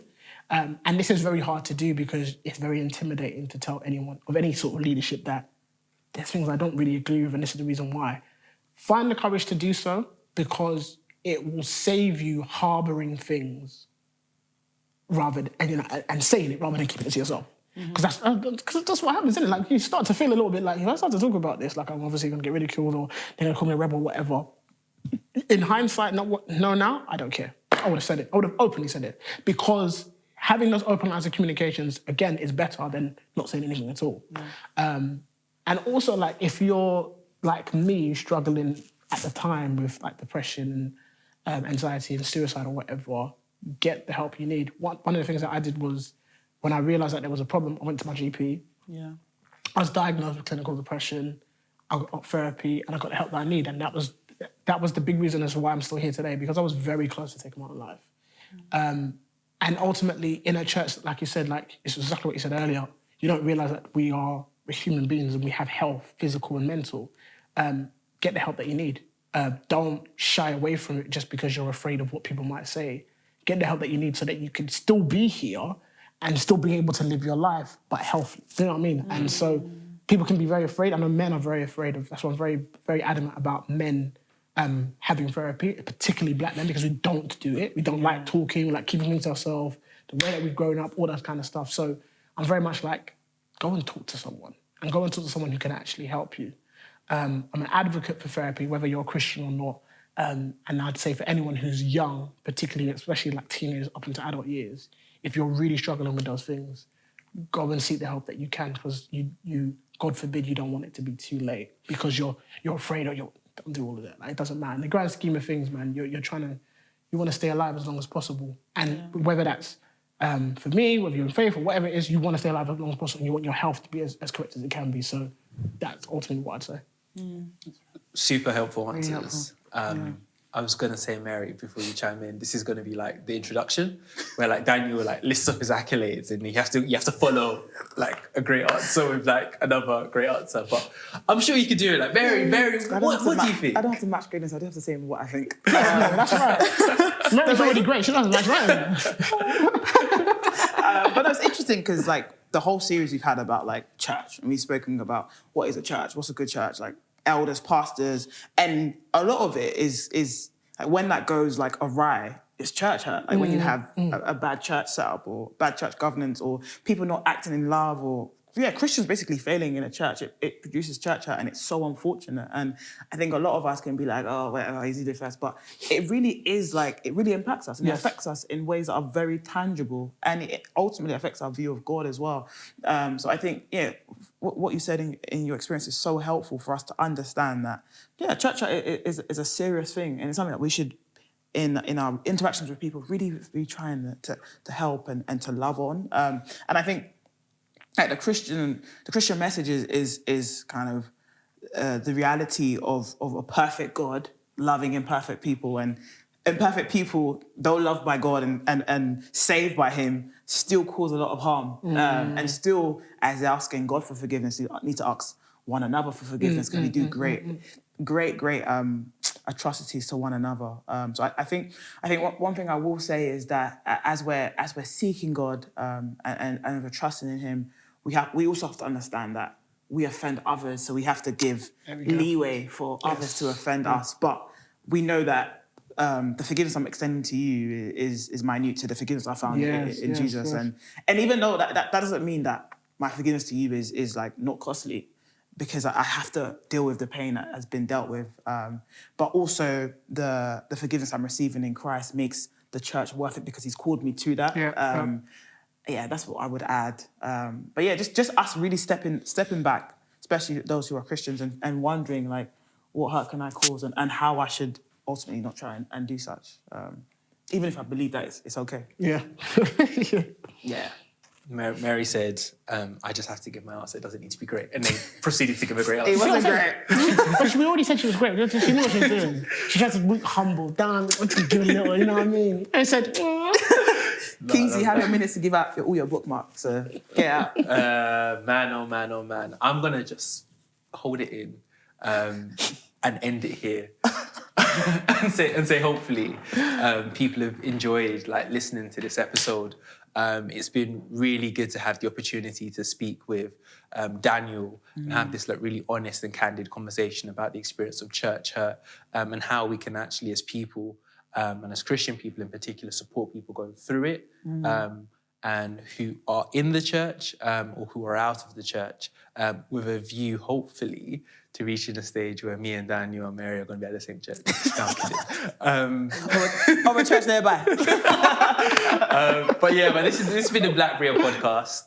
And this is very hard to do because it's very intimidating to tell anyone of any sort of leadership that there's things I don't really agree with and this is the reason why. Find the courage to do so because it will save you harbouring things and saying it rather than keeping it to yourself. Because that's what happens, isn't it? Like you start to feel a little bit like, if I start to talk about this, like I'm obviously going to get ridiculed or they're going to call me a rebel or whatever. In hindsight, now, I don't care. I would have said it. I would have openly said it. Because having those open lines of communications, again, is better than not saying anything at all. And also, like, if you're, like me, struggling at the time with, like, depression, anxiety and suicide or whatever, get the help you need. One of the things that I did was, when I realised that there was a problem, I went to my GP. I was diagnosed with clinical depression. I got therapy, and I got the help that I need. And that was the big reason as to why I'm still here today, because I was very close to taking my own life. And ultimately, in a church, like you said, like it's exactly what you said earlier, you don't realise that we're human beings and we have health, physical and mental. Get the help that you need. Don't shy away from it just because you're afraid of what people might say. Get the help that you need so that you can still be here and still be able to live your life, but healthy. You know what I mean? And so people can be very afraid. I know men are very afraid of, that's why I'm very, very adamant about men having therapy, particularly black men, because we don't do it. We don't like talking, like keeping things to ourselves, the way that we've grown up, all that kind of stuff. So I'm very much like, go and talk to someone, and go and talk to someone who can actually help you. I'm an advocate for therapy, whether you're a Christian or not. And I'd say for anyone who's young, particularly, especially like teenagers up into adult years, if you're really struggling with those things, go and seek the help that you can, because you God forbid, you don't want it to be too late because you're afraid, or don't do all of that. Like, it doesn't matter. In the grand scheme of things, man, you want to stay alive as long as possible. And whether that's for me, whether you're in faith or whatever it is, you want to stay alive as long as possible. And you want your health to be as correct as it can be. So that's ultimately what I'd say. Super helpful answers. I was going to say, Mary, before you chime in, this is going to be like the introduction, where like Daniel like lists up his accolades, and you have to follow like a great answer with like another great answer. But I'm sure you could do it. Like Mary, what do you think? I don't have to match greatness. I do have to say what I think. That's right. Mary's already great. She doesn't match mine. But it's interesting because like the whole series we've had about like church, and we've spoken about what is a church, what's a good church, like elders, pastors, and a lot of it is like when that goes like awry, it's church hurt. Like when you have a bad church setup or bad church governance or people not acting in love, or Christians basically failing in a church, it produces church hurt, and it's so unfortunate. And I think a lot of us can be like, oh, whatever, easy to first, but it really is like, it really impacts us, and it affects us in ways that are very tangible, and it ultimately affects our view of God as well. So I think, what you said in your experience is so helpful for us to understand that, church hurt is a serious thing, and it's something that we should, in our interactions with people, really be trying to help and to love on. And I think, like the Christian message is kind of the reality of a perfect God loving imperfect people, and imperfect people, though loved by God and saved by Him, still cause a lot of harm. And still, as they're asking God for forgiveness, you need to ask one another for forgiveness, because we do great atrocities to one another. So I think one thing I will say is that as we're seeking God and we're trusting in Him, we also have to understand that we offend others, so we have to give leeway for others to offend us. But we know that the forgiveness I'm extending to you is minute to the forgiveness I found in Jesus. Yes. And even though that doesn't mean that my forgiveness to you is like not costly, because I have to deal with the pain that has been dealt with. But also the forgiveness I'm receiving in Christ makes the church worth it, because He's called me to that. That's what I would add. But just us really stepping back, especially those who are Christians, and wondering like, what hurt can I cause, and how I should ultimately not try and do such. Even if I believe that it's okay. Yeah. Mary said, I just have to give my answer, it doesn't need to be great. And then proceeded to give a great answer. It wasn't great. But we already said she was great. She knew what she was doing. She tried to look humble, down, to give a little, you know what I mean? And I said, Kingsley, you have a minute to give out all your bookmarks, so get out. Man, oh man. I'm going to just hold it in and end it here. and say hopefully people have enjoyed like listening to this episode. It's been really good to have the opportunity to speak with Daniel and have this like really honest and candid conversation about the experience of church hurt, and how we can actually, as people and as Christian people in particular, support people going through it, and who are in the church or who are out of the church, with a view, hopefully, to reaching a stage where me and Daniel and Mary are going to be at the same church. Of a church nearby. But this has been the Black Berea podcast.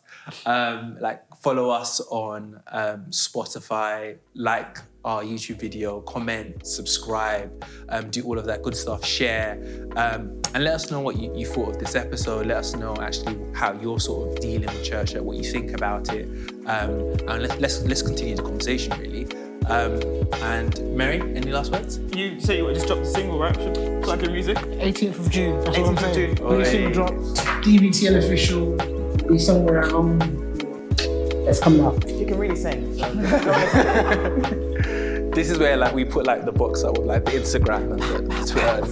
Follow us on Spotify, like our YouTube video, comment, subscribe, do all of that good stuff, share, and let us know what you thought of this episode. Let us know actually how you're sort of dealing with church, what you think about it, and let's continue the conversation really. And Mary, any last words? You say you just dropped the single, right? Plug your music. 18th of June. That's 18th of June. When the single drops, DVTN official, be somewhere around. It's coming up. You can really sing. So This is where we put the box up with the Instagram and the Twitter.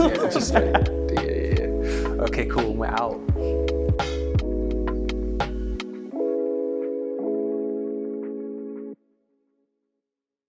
Okay, cool. We're out.